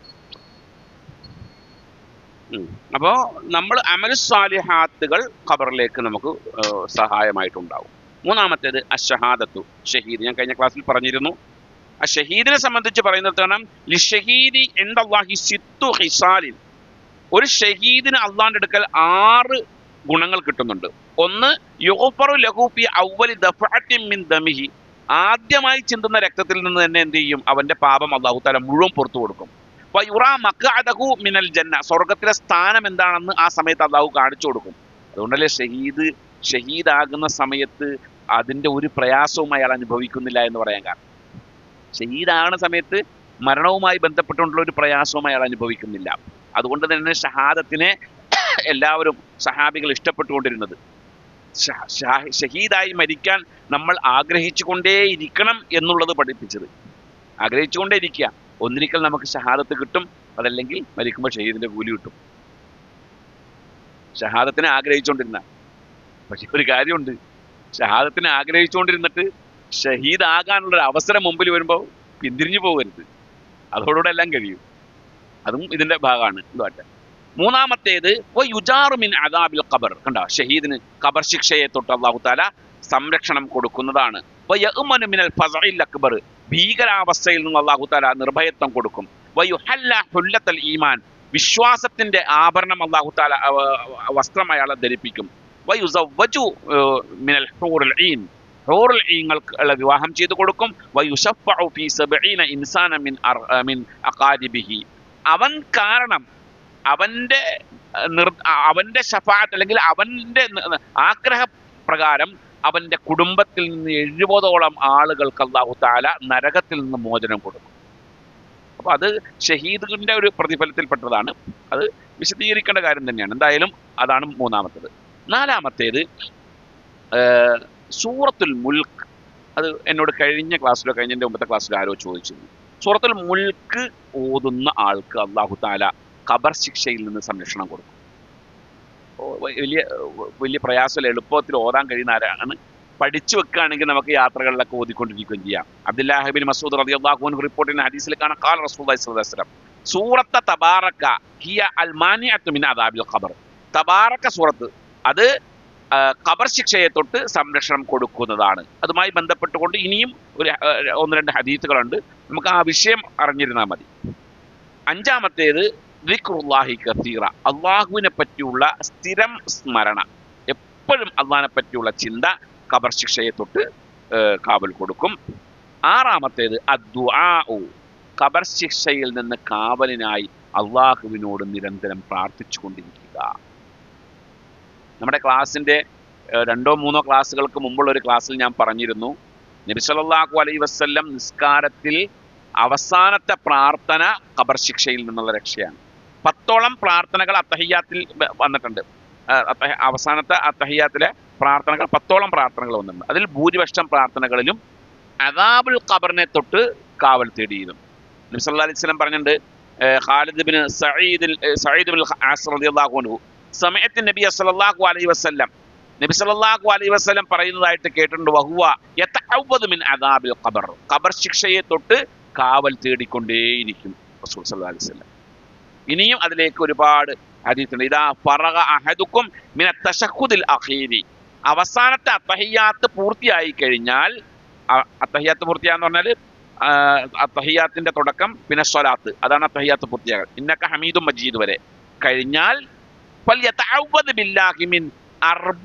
അപ്പോൾ നമ്മൾ അമലു സാലിഹാത്തുകൾ ഖബറിലേക്ക് നമുക്ക് സഹായമായിട്ടുണ്ടാവും. മൂന്നാമത്തേത് അഷഹാദത്തു, ഷഹീദ്. ഞാൻ കഴിഞ്ഞ ക്ലാസ്സിൽ പറഞ്ഞിരുന്നു. ആ ഷഹീദിനെ സംബന്ധിച്ച് പറയുന്നത് കാരണം ലിഷഹീദി ഇൻദല്ലാഹി സിത്തു ഹിസാലിൻ, ഒരു ഷഹീദിന് അള്ളാന്റെ അടുക്കൽ 6 ഗുണങ്ങൾ കിട്ടുന്നുണ്ട്. ഒന്ന്, യുഗ്ഫറു ലഹു ഫി അവ്വലി ദഫഅത്തിൻ മിൻ ദമിഹി, ആദ്യമായി ചിന്തുന്ന രക്തത്തിൽ നിന്ന് തന്നെ എന്ത് ചെയ്യും, അവന്റെ പാപം അല്ലാഹു തആല മുഴുവൻ പുറത്തു കൊടുക്കും. വയുറാ മഖഅദഹു മിനൽ ജന്ന, സ്വർഗ്ഗത്തിലെ സ്ഥാനം എന്താണെന്ന് ആ സമയത്ത് അല്ലാഹു കാണിച്ചു കൊടുക്കും. അതുകൊണ്ടല്ലേ ഷഹീദാകുന്ന സമയത്ത് അതിന്റെ ഒരു പ്രയാസവും അയാൾ അനുഭവിക്കുന്നില്ല എന്ന് പറയാൻ കാരണം. ഷഹീദാകുന്ന സമയത്ത് മരണവുമായി ബന്ധപ്പെട്ടുകൊണ്ടുള്ള ഒരു പ്രയാസവും അയാൾ അനുഭവിക്കുന്നില്ല. അതുകൊണ്ട് തന്നെ ഷഹാദത്തിനെ എല്ലാവരും സഹാബികൾ ഇഷ്ടപ്പെട്ടുകൊണ്ടിരുന്നത്. ഷഹീദായി മരിക്കാൻ നമ്മൾ ആഗ്രഹിച്ചുകൊണ്ടേയിരിക്കണം എന്നുള്ളത് പഠിപ്പിച്ചത്. ആഗ്രഹിച്ചുകൊണ്ടേയിരിക്കുക. ഒന്നിരിക്കൽ നമുക്ക് ഷഹാദത്ത് കിട്ടും, അതല്ലെങ്കിൽ മരിക്കുമ്പോൾ ഷഹീദിന്റെ കൂലി കിട്ടും. ഷഹാദത്തിനെ ആഗ്രഹിച്ചുകൊണ്ടിരുന്ന, പക്ഷെ ഒരു കാര്യമുണ്ട്, ഷഹാദത്തിനെ ആഗ്രഹിച്ചുകൊണ്ടിരുന്നിട്ട് ഷഹീദാകാനുള്ളൊരു അവസരം മുമ്പിൽ വരുമ്പോൾ പിന്തിരിഞ്ഞു പോകരുത്. അതോടുകൂടെ എല്ലാം കഴിയും. അതും ഇതിന്റെ ഭാഗമാണ്. ഇതുമായിട്ട് മൂന്നാമത്തേത് യുജാറു മിൻ അദാബിൽ ഖബർ. കണ്ടോ, ഷഹീദിന് ഖബർ ശിക്ഷയെ തൊട്ട് അല്ലാഹു തആല സംരക്ഷണം കൊടുക്കുന്നതാണ്. വയഅ്മനു മിനൽ ഫസഇൽ അക്ബർ, ഭീകരാവസ്ഥയിൽ നിന്ന് അല്ലാഹു തആല നിർഭയത്വം കൊടുക്കും. വയുഹല്ല ഹുല്ലത്തൽ ഈമാൻ, വിശ്വാസത്തിന്റെ ആഭരണം അല്ലാഹു തആല വസ്ത്രം അയാളെ ധരിപ്പിക്കും. വയുസവ്വജു മിനൽ ഹൂറുൽ ഈൻ, ഹൂറുൽ ഈങ്ങൾക്ക് വിവാഹം ചെയ്തു കൊടുക്കും. വയുശഫഉ ഫീ 70 ഇൻസാന മിൻ അഖാരിബിഹി, അവൻ കാരണം അവന്റെ ശഫാഅത്ത് അല്ലെങ്കിൽ അവന്റെ ആഗ്രഹ പ്രകാരം അവന്റെ കുടുംബത്തിൽ നിന്ന് 70ഓളം ആളുകൾക്ക് അല്ലാഹു തആല നരകത്തിൽ നിന്ന് മോചനം കൊടുക്കും. അപ്പൊ അത് ഷഹീദിന്റെ ഒരു പ്രതിഫലത്തിൽപ്പെട്ടതാണ്. അത് വിശദീകരിക്കേണ്ട കാര്യം തന്നെയാണ്. എന്തായാലും അതാണ് മൂന്നാമത്തേത്. നാലാമത്തേത് സൂറത്തുൽ മുൽക്ക്. അത് എന്നോട് കഴിഞ്ഞ മുമ്പത്തെ ക്ലാസ്സിലോ ആരോ ചോദിച്ചിരുന്നു. സൂറത്തുൽ മുൽക്ക് ഓതുന്ന ആൾക്ക് അല്ലാഹു തആല ഖബർ ശിക്ഷയിൽ നിന്ന് സംരക്ഷണം കൊടുക്കും. വലിയ പ്രയാസമില്ല, എളുപ്പത്തിൽ ഓതാൻ കഴിയുന്ന ആരാണ്. പഠിച്ചു വെക്കുകയാണെങ്കിൽ നമുക്ക് യാത്രകളിലൊക്കെ ഓതിക്കൊണ്ടിരിക്കുകയും ചെയ്യാം. അബ്ദുല്ലാഹി ഇബ്നു മസ്ഊദ് റളിയല്ലാഹു അൻഹു റിപ്പോർട്ട് ചെയ്യുന്ന ഹദീസിൽ കാണാം, ഖാല റസൂലുള്ളാഹി സ്വല്ലല്ലാഹു അലൈഹി വസല്ലം സൂറത്ത തബാറക ഹിയ അൽ മാനിഅത്തു മിൻ അദാബിൽ ഖബർ. തബാറക സൂറത്ത് അത് ഖബർ ശിക്ഷയെ തൊട്ട് സംരക്ഷണം കൊടുക്കുന്നതാണ്. അതുമായി ബന്ധപ്പെട്ടുകൊണ്ട് ഇനിയും ഒരു 1-2 ഹദീസുകളുണ്ട്. നമുക്ക് ആ വിഷയം അറിഞ്ഞിരുന്നാൽ മതി. അഞ്ചാമത്തേത് ദിക്റുല്ലാഹി കസീറ, അള്ളാഹുവിനെ പറ്റിയുള്ള സ്ഥിരം സ്മരണ, എപ്പോഴും അള്ളാഹിനെ പറ്റിയുള്ള ചിന്ത ഖബർ ശിക്ഷയെ തൊട്ട് കാവൽ കൊടുക്കും. ആറാമത്തേത് അദ്ദുആഉ, ഖബർ ശിക്ഷയിൽ നിന്ന് കാവലിനായി അള്ളാഹുവിനോട് നിരന്തരം പ്രാർത്ഥിച്ചു കൊണ്ടിരിക്കുക. നമ്മുടെ ക്ലാസ്സിന്റെ 2-3 ക്ലാസ്സുകൾക്ക് മുമ്പുള്ള ഒരു ക്ലാസ്സിൽ ഞാൻ പറഞ്ഞിരുന്നു, നബി സല്ലല്ലാഹു അലൈഹി വസല്ലം നിസ്കാരത്തിൽ അവസാനത്തെ പ്രാർത്ഥന ഖബർ ശിക്ഷയിൽ നിന്നുള്ള രക്ഷയാണ്. 10ഓളം പ്രാർത്ഥനകൾ അത്തഹിയ്യാത്തിൽ വന്നിട്ടുണ്ട്. അവസാനത്തെ അത്തഹിയ്യാത്തിലെ പ്രാർത്ഥനകൾ 10ഓളം പ്രാർത്ഥനകൾ വന്നിട്ടുണ്ട്. അതിൽ ഭൂരിപക്ഷം പ്രാർത്ഥനകളിലും അദാബുൽ ഖബറിനെ തൊട്ട് കാവൽ തേടിയിരുന്നു. നബി സല്ലല്ലാഹു അലൈഹി വസല്ലം പറഞ്ഞിട്ടുണ്ട്, Khalid bin Saeed bin Aas റളിയല്ലാഹു അൻഹു സമയത്ത് നബി സല്ലല്ലാഹു അലൈഹി വസല്ലം പറയുന്നതായിട്ട് കേട്ടിട്ടുണ്ട്, വഹുവ യതഅവ്വദു മിൻ അദാബിൽ ഖബർ, ഖബർ ശിക്ഷയെ തൊട്ട് കാവൽ തേടിക്കൊണ്ടേയിരിക്കും റസൂൽ സല്ലല്ലാഹു അലൈഹി വസല്ലം. ഇനിയും അതിലേക്ക് ഒരുപാട് ഹദീസുണ്ട്. ഇദാ ഫറഗ അഹദുക്കും മിന തശഹുദിൽ അഖീരി, അവസാനത്തെ അത്തഹിയ്യാത്ത് പൂർത്തിയായി കഴിഞ്ഞാൽ, അത്തഹിയ്യാത്ത് പൂർത്തിയാന്ന് പറഞ്ഞാൽ അത്തഹിയ്യാത്തിന്റെ തുടക്കം പിന്നെ സ്വലാത്ത്, അതാണ് അത്തഹിയ്യാത്ത് പൂർത്തിയാകൽ. ഇന്നക ഹമീദും മജീദ് വരെ കഴിഞ്ഞാൽ ഫൽയതഅവ്വദ് ബില്ലാഹി മിൻ 4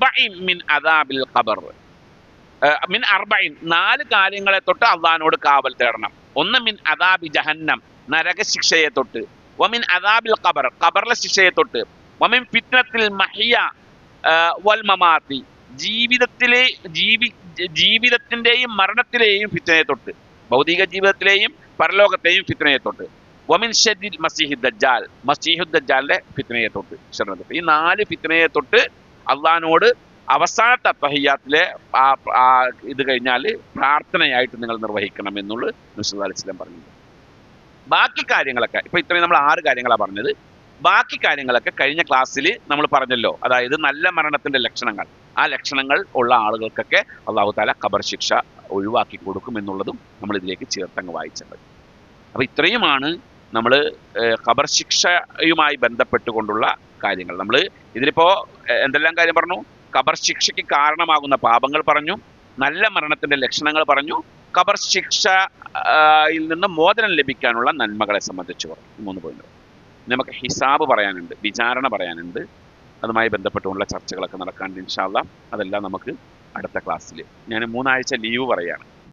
കാര്യങ്ങളെ തൊട്ട് അള്ളാഹിനോട് കാവൽ തേടണം. ഒന്ന് മിൻ അദാബി ജഹന്നം, നരക ശിക്ഷയെ തൊട്ട്. വമിൻ അദാബിൽ ഖബർ, ഖബറിലെ ശിക്ഷയെ തൊട്ട്. വമിൻ ഫിത്നത്തിൽ മഹിയ വൽ മമാതി, ജീവിതത്തിന്റെയും മരണത്തിലെയും ഫിത്നയെ തൊട്ട്, ഭൗതിക ജീവിതത്തിലെയും പരലോകത്തെയും ഫിത്നയെ തൊട്ട്, വമിൻ ഷദ്ദിൽ മസീഹുദ് ദജ്ജാലിന്റെ ഫിത്നയെ തൊട്ട്, ഈ 4 ഫിത്നയെ തൊട്ട് അള്ളാഹിനോട് അവസാനത്തെ തഹിയ്യാത്തിലെ ഇത് കഴിഞ്ഞാൽ പ്രാർത്ഥനയായിട്ട് നിങ്ങൾ നിർവഹിക്കണം എന്നുള്ളത് നബി സല്ലല്ലാഹു അലൈഹി വസല്ലം പറഞ്ഞിട്ടുണ്ട്. ബാക്കി കാര്യങ്ങളൊക്കെ ഇപ്പൊ ഇത്രയും നമ്മൾ 6 കാര്യങ്ങളാണ് പറഞ്ഞത്. ബാക്കി കാര്യങ്ങളൊക്കെ കഴിഞ്ഞ ക്ലാസ്സിൽ നമ്മൾ പറഞ്ഞല്ലോ. അതായത് നല്ല മരണത്തിന്റെ ലക്ഷണങ്ങൾ, ആ ലക്ഷണങ്ങൾ ഉള്ള ആളുകൾക്കൊക്കെ അള്ളാഹു താല ഖബർ ശിക്ഷ ഒഴിവാക്കി കൊടുക്കും എന്നുള്ളതും നമ്മൾ ഇതിലേക്ക് ചേർത്തങ്ങ് വായിച്ചത്. അപ്പൊ ഇത്രയുമാണ് നമ്മൾ ഖബർ ശിക്ഷയുമായി ബന്ധപ്പെട്ടുകൊണ്ടുള്ള കാര്യങ്ങൾ. നമ്മൾ ഇതിലിപ്പോ എന്തെല്ലാം കാര്യം പറഞ്ഞു? ഖബർ ശിക്ഷയ്ക്ക് കാരണമാകുന്ന പാപങ്ങൾ പറഞ്ഞു, നല്ല മരണത്തിന്റെ ലക്ഷണങ്ങൾ പറഞ്ഞു, ഖബർ ശിക്ഷയിൽ നിന്ന് മോചനം ലഭിക്കാനുള്ള നന്മകളെ സംബന്ധിച്ച് പറഞ്ഞു. 3 പോയിന്റ്. നമുക്ക് ഹിസാബ് പറയാനുണ്ട്, വിചാരണ പറയാനുണ്ട്. അതുമായി ബന്ധപ്പെട്ടുള്ള ചർച്ചകളൊക്കെ നടക്കാനുണ്ട് ഇൻഷാ അല്ലാഹ്. അതെല്ലാം നമുക്ക് അടുത്ത ക്ലാസ്സിൽ. ഞാൻ 3 ആഴ്ച ലീവ് പറയാണ്.